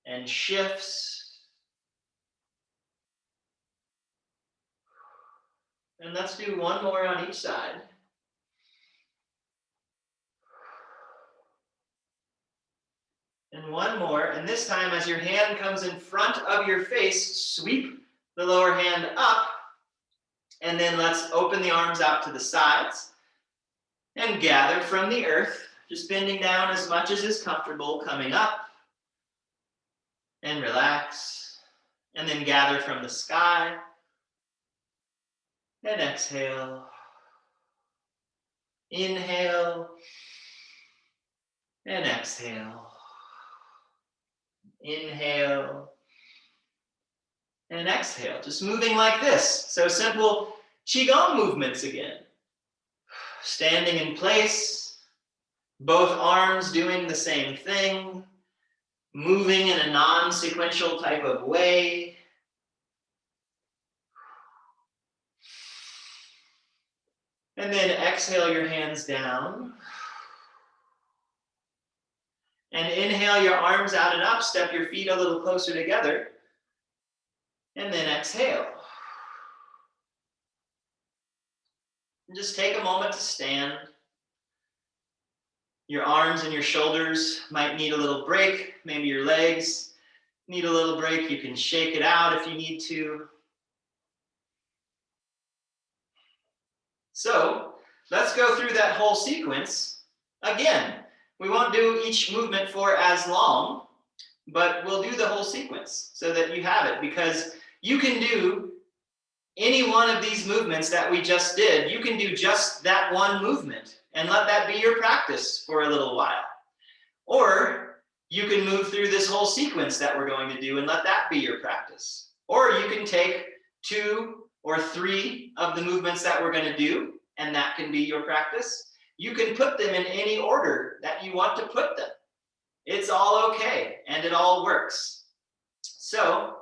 and shifts. And let's do one more on each side. And one more, and this time as your hand comes in front of your face, sweep the lower hand up, and then let's open the arms out to the sides and gather from the earth, just bending down as much as is comfortable, coming up and relax, and then gather from the sky. And exhale. Inhale. And exhale. Inhale. And exhale. Just moving like this. So simple Qigong movements again. Standing in place. Both arms doing the same thing. Moving in a non-sequential type of way. And then exhale your hands down. And inhale your arms out and up. Step your feet a little closer together. And then exhale. And just take a moment to stand. Your arms and your shoulders might need a little break. Maybe your legs Need a little break, you can shake it out if you need to. So let's go through that whole sequence again. We won't do each movement for as long, but we'll do the whole sequence so that you have it, because you can do any one of these movements that we just did. You can do just that one movement and let that be your practice for a little while. Or you can move through this whole sequence that we're going to do and let that be your practice. Or you can take 2 or 3 of the movements that we're going to do, and that can be your practice. You can put them in any order that you want to put them. It's all okay, and it all works. So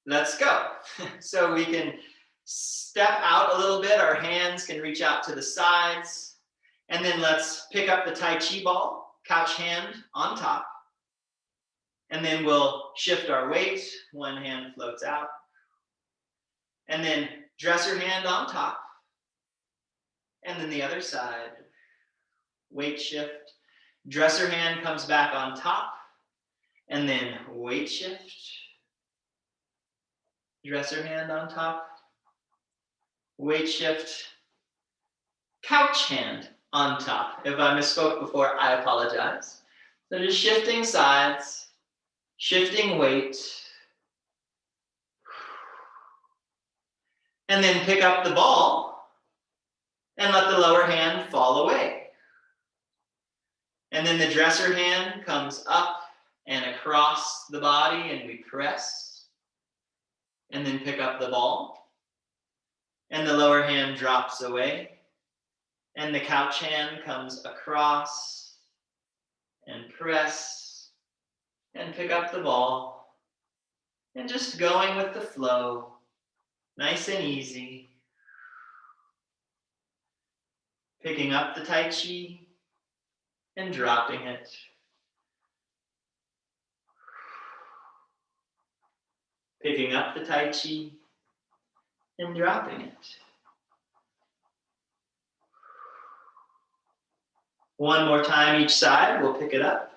let's go. So we can step out a little bit. Our hands can reach out to the sides. And then let's pick up the Tai Chi ball, couch hand on top. And then we'll shift our weight. One hand floats out. And then dresser hand on top. And then the other side. Weight shift. Dresser hand comes back on top. And then weight shift. Dresser hand on top. Weight shift. Couch hand on top. If I misspoke before, I apologize. So just shifting sides, shifting weight. And then pick up the ball and let the lower hand fall away. And then the dresser hand comes up and across the body and we press. And then pick up the ball. And the lower hand drops away. And the couch hand comes across and press and pick up the ball. And just going with the flow, nice and easy. Picking up the Tai Chi and dropping it. Picking up the Tai Chi and dropping it. One more time each side, we'll pick it up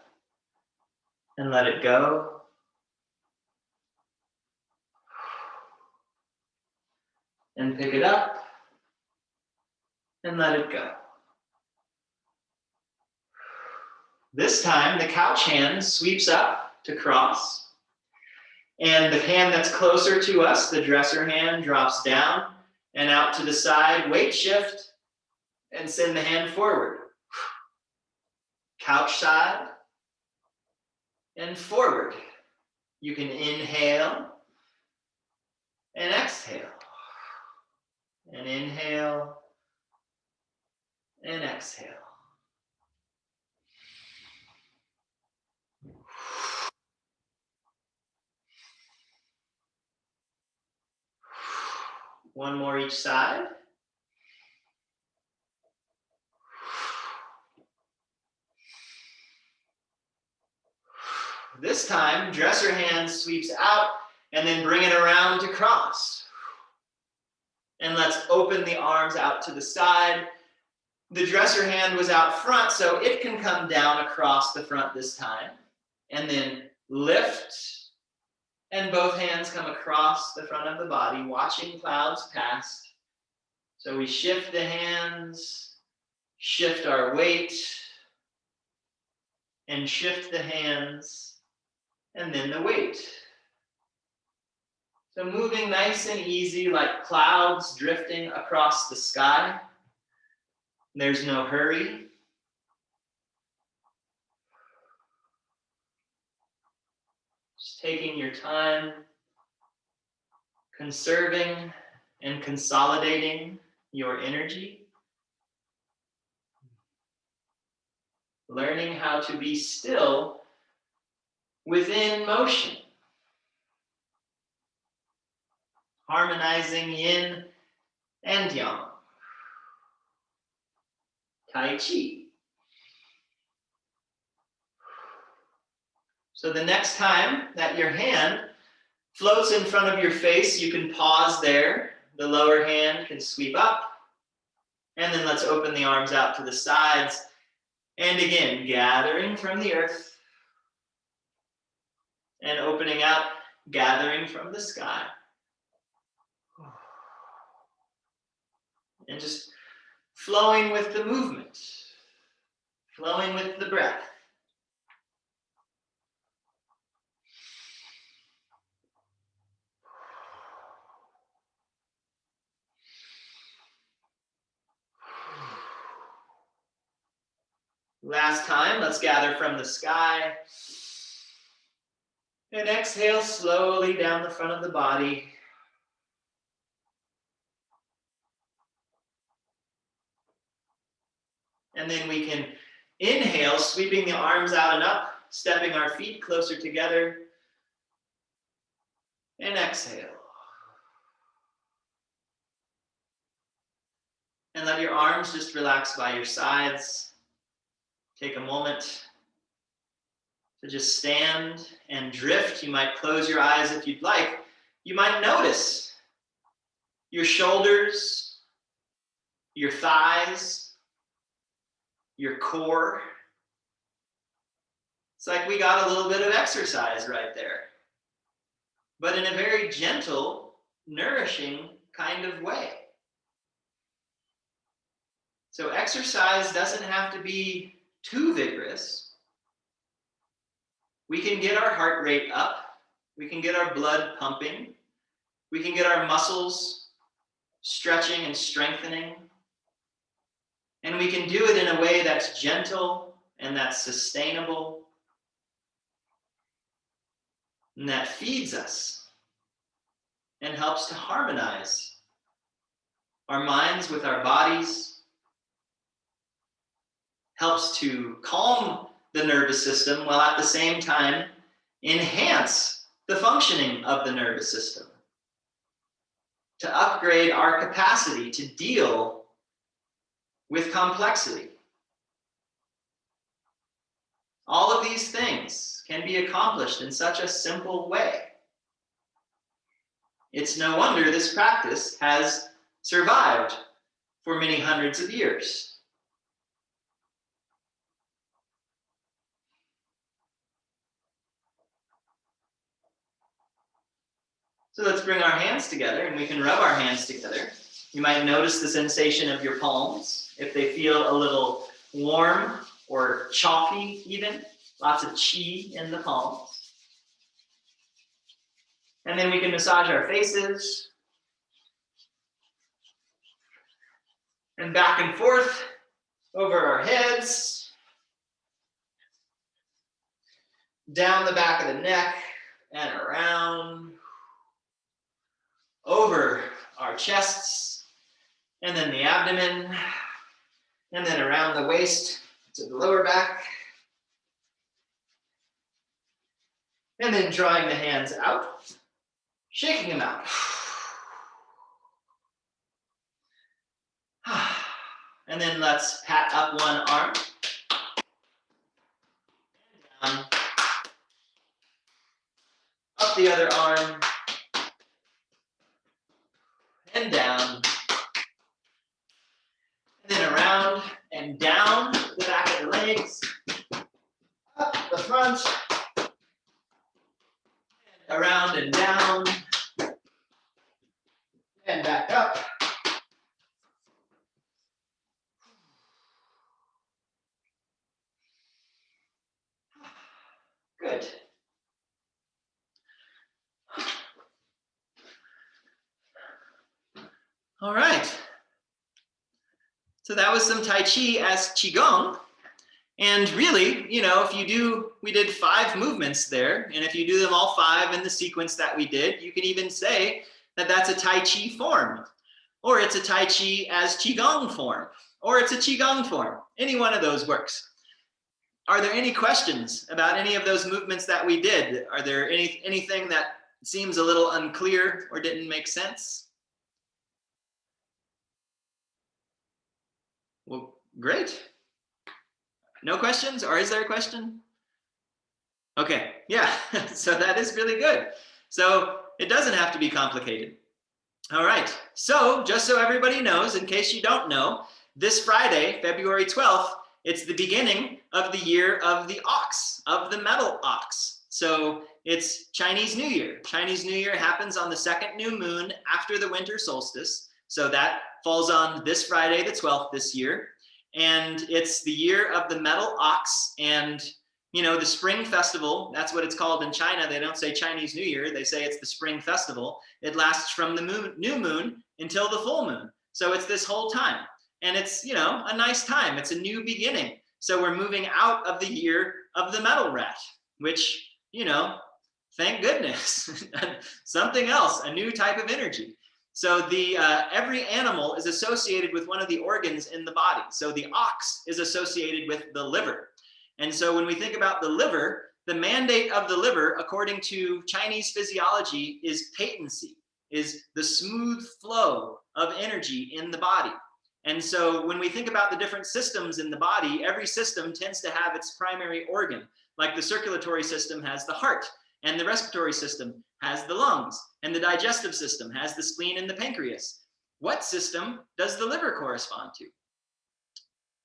and let it go. And pick it up and let it go. This time, the couch hand sweeps up to cross. And the hand that's closer to us, the dresser hand, drops down and out to the side. Weight shift and send the hand forward. Couch side and forward. You can inhale and exhale. And inhale and exhale. One more each side. This time, dresser hand sweeps out and then bring it around to cross. And let's open the arms out to the side. The dresser hand was out front, so it can come down across the front this time. And then lift, and both hands come across the front of the body, watching clouds pass. So we shift the hands, shift our weight, and shift the hands, and then the weight. So moving nice and easy like clouds drifting across the sky. There's no hurry. Just taking your time, conserving and consolidating your energy. Learning how to be still within motion. Harmonizing yin and yang. Tai Chi. So the next time that your hand floats in front of your face, you can pause there. The lower hand can sweep up. And then let's open the arms out to the sides. And again, gathering from the earth. And opening out, gathering from the sky. And just flowing with the movement, flowing with the breath. Last time, let's gather from the sky. And exhale slowly down the front of the body. And then we can inhale, sweeping the arms out and up, stepping our feet closer together. And exhale. And let your arms just relax by your sides. Take a moment to just stand and drift. You might close your eyes if you'd like. You might notice your shoulders, your thighs, your core. It's like we got a little bit of exercise right there, but in a very gentle, nourishing kind of way. So exercise doesn't have to be too vigorous. We can get our heart rate up. We can get our blood pumping. We can get our muscles stretching and strengthening. And we can do it in a way that's gentle and that's sustainable and that feeds us and helps to harmonize our minds with our bodies, helps to calm the nervous system while at the same time enhance the functioning of the nervous system, to upgrade our capacity to deal with complexity. All of these things can be accomplished in such a simple way. It's no wonder this practice has survived for many hundreds of years. So let's bring our hands together and we can rub our hands together. You might notice the sensation of your palms. If they feel a little warm or chalky even, lots of chi in the palms. And then we can massage our faces. And back and forth over our heads. Down the back of the neck and around. Over our chests, and then the abdomen, and then around the waist to the lower back. And then drawing the hands out, shaking them out. And then let's pat up one arm. And down. Up the other arm. And down, and then around and down the back of the legs, up the front, and around and down, and back up. Good. All right. So that was some Tai Chi as Qigong. And really, you know, if you do, we did 5 movements there. And if you do them all 5 in the sequence that we did, you can even say that that's a Tai Chi form, or it's a Tai Chi as Qigong form, or it's a Qigong form. Any one of those works. Are there any questions about any of those movements that we did? Are there anything that seems a little unclear or didn't make sense? Well, great. No questions, or is there a question? Okay, yeah, so that is really good. So it doesn't have to be complicated. All right, so just so everybody knows, in case you don't know, this Friday, February 12th, it's the beginning of the year of the ox, of the metal ox. So it's Chinese New Year. Chinese New Year happens on the second new moon after the winter solstice. So that falls on this Friday, the 12th this year. And it's the year of the metal ox. And, you know, the Spring Festival, that's what it's called in China. They don't say Chinese New Year. They say it's the Spring Festival. It lasts from the new moon until the full moon. So it's this whole time. And it's, you know, a nice time. It's a new beginning. So we're moving out of the year of the metal rat, which, you know, thank goodness, something else, a new type of energy. So the every animal is associated with one of the organs in the body. So the ox is associated with the liver. And so when we think about the liver, the mandate of the liver, according to Chinese physiology, is patency, is the smooth flow of energy in the body. And so when we think about the different systems in the body, every system tends to have its primary organ. Like the circulatory system has the heart, and the respiratory system has the lungs, and the digestive system has the spleen and the pancreas. What system does the liver correspond to?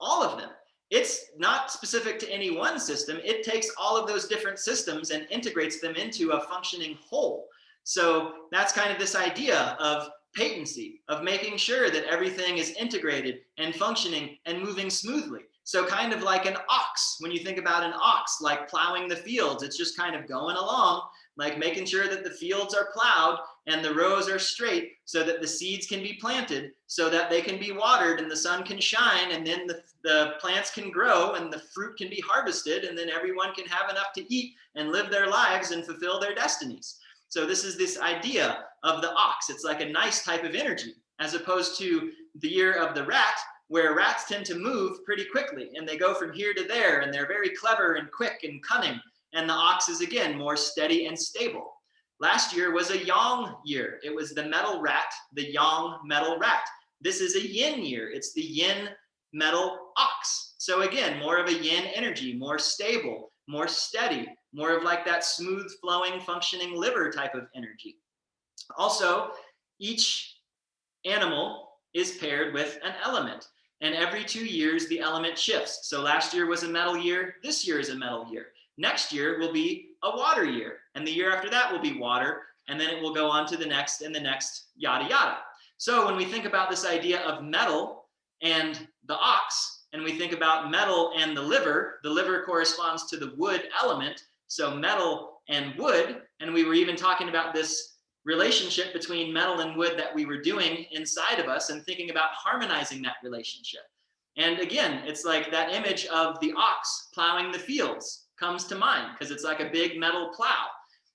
All of them. It's not specific to any one system. It takes all of those different systems and integrates them into a functioning whole. So that's kind of this idea of patency, of making sure that everything is integrated and functioning and moving smoothly. So kind of like an ox, when you think about an ox, like plowing the fields, it's just kind of going along, like making sure that the fields are plowed and the rows are straight so that the seeds can be planted, so that they can be watered and the sun can shine, and then the plants can grow and the fruit can be harvested, and then everyone can have enough to eat and live their lives and fulfill their destinies. So this is this idea of the ox. It's like a nice type of energy, as opposed to the year of the rat, where rats tend to move pretty quickly and they go from here to there and they're very clever and quick and cunning. And the ox is, again, more steady and stable. Last year was a yang year. It was the metal rat, the yang metal rat. This is a yin year. It's the yin metal ox. So again, more of a yin energy, more stable, more steady, more of like that smooth flowing functioning liver type of energy. Also, each animal is paired with an element, and every 2 years the element shifts. So last year was a metal year, this year is a metal year. Next year will be a water year, and the year after that will be water, and then it will go on to the next and the next, yada yada. So when we think about this idea of metal and the ox, and we think about metal and the liver corresponds to the wood element, so metal and wood, and we were even talking about this relationship between metal and wood that we were doing inside of us and thinking about harmonizing that relationship. And again, it's like that image of the ox plowing the fields comes to mind because it's like a big metal plow.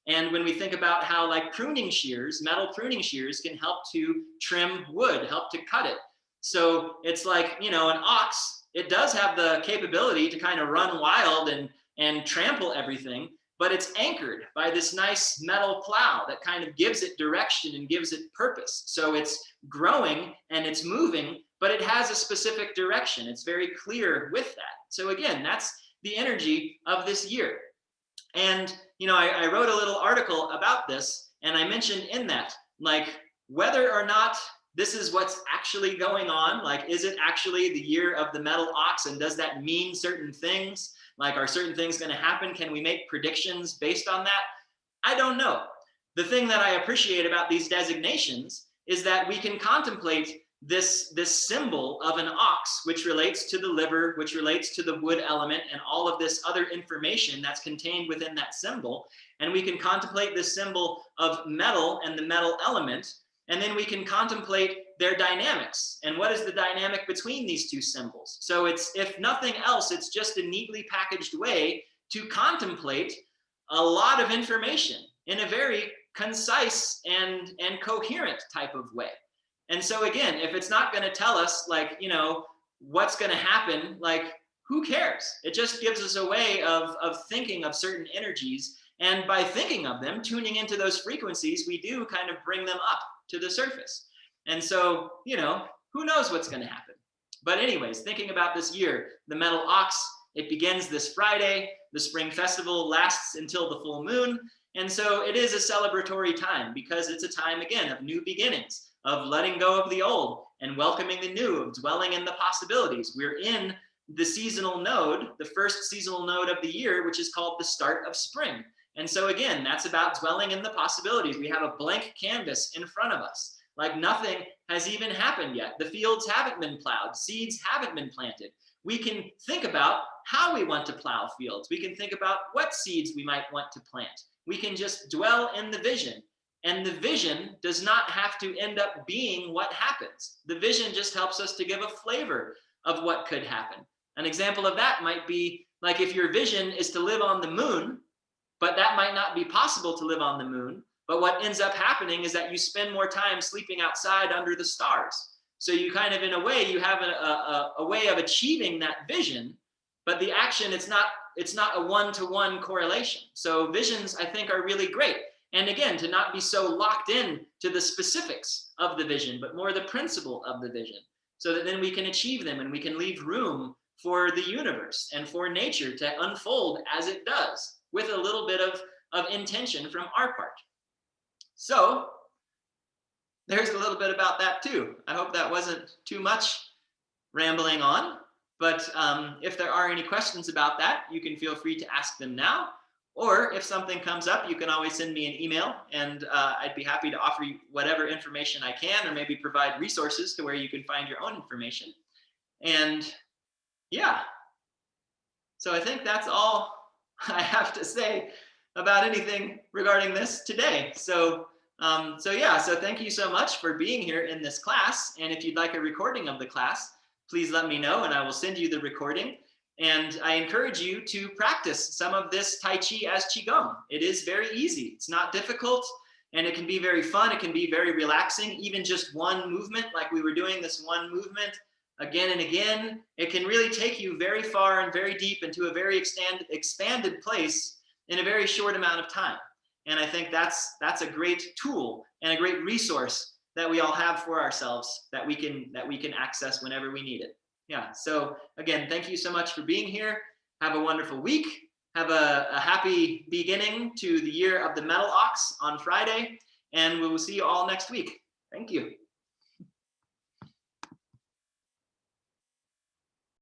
And when we think about how like pruning shears, metal pruning shears can help to trim wood, help to cut it. So it's like, you know, an ox, it does have the capability to kind of run wild and trample everything, but it's anchored by this nice metal plow that kind of gives it direction and gives it purpose. So it's growing and it's moving, but it has a specific direction. It's very clear with that. So again, that's the energy of this year. And, you know, I wrote a little article about this, and I mentioned in that, like, whether or not this is what's actually going on, like, is it actually the year of the metal ox, and does that mean certain things? Like, are certain things going to happen? Can we make predictions based on that? I don't know. The thing that I appreciate about these designations is that we can contemplate this symbol of an ox, which relates to the liver, which relates to the wood element, and all of this other information that's contained within that symbol. And we can contemplate this symbol of metal and the metal element, and then we can contemplate their dynamics. And what is the dynamic between these two symbols? So it's, if nothing else, it's just a neatly packaged way to contemplate a lot of information in a very concise and coherent type of way. And so again, if it's not going to tell us, like, you know, what's going to happen, like, who cares? It just gives us a way of thinking of certain energies. And by thinking of them, tuning into those frequencies, we do kind of bring them up to the surface. And so, you know, who knows what's going to happen? But anyways, thinking about this year, the metal ox, it begins this Friday. The Spring Festival lasts until the full moon. And so it is a celebratory time because it's a time, again, of new beginnings, of letting go of the old and welcoming the new, of dwelling in the possibilities. We're in the seasonal node, the first seasonal node of the year, which is called the start of spring. And so again, that's about dwelling in the possibilities. We have a blank canvas in front of us. Like nothing has even happened yet. The fields haven't been plowed. Seeds haven't been planted. We can think about how we want to plow fields. We can think about what seeds we might want to plant. We can just dwell in the vision. And the vision does not have to end up being what happens. The vision just helps us to give a flavor of what could happen. An example of that might be like if your vision is to live on the moon, but that might not be possible to live on the moon. But what ends up happening is that you spend more time sleeping outside under the stars. So you kind of, in a way, you have a way of achieving that vision, but the action, it's not a one-to-one correlation. So visions, I think, are really great. And again, to not be so locked in to the specifics of the vision, but more the principle of the vision, so that then we can achieve them and we can leave room for the universe and for nature to unfold as it does, with a little bit of intention from our part. So there's a little bit about that too. I hope that wasn't too much rambling on, but if there are any questions about that, you can feel free to ask them now. Or if something comes up, you can always send me an email, and I'd be happy to offer you whatever information I can, or maybe provide resources to where you can find your own information. And yeah, so I think that's all I have to say about anything regarding this today. So thank you so much for being here in this class. And if you'd like a recording of the class, please let me know and I will send you the recording. And I encourage you to practice some of this Tai Chi as Qigong. It is very easy. It's not difficult, and it can be very fun. It can be very relaxing. Even just one movement, like we were doing this one movement again and again, it can really take you very far and very deep into a very expanded place in a very short amount of time. And I think that's a great tool and a great resource that we all have for ourselves that we can access whenever we need it. Yeah, so again, thank you so much for being here. Have a wonderful week. Have a happy beginning to the year of the metal ox on Friday, and we will see you all next week. Thank you.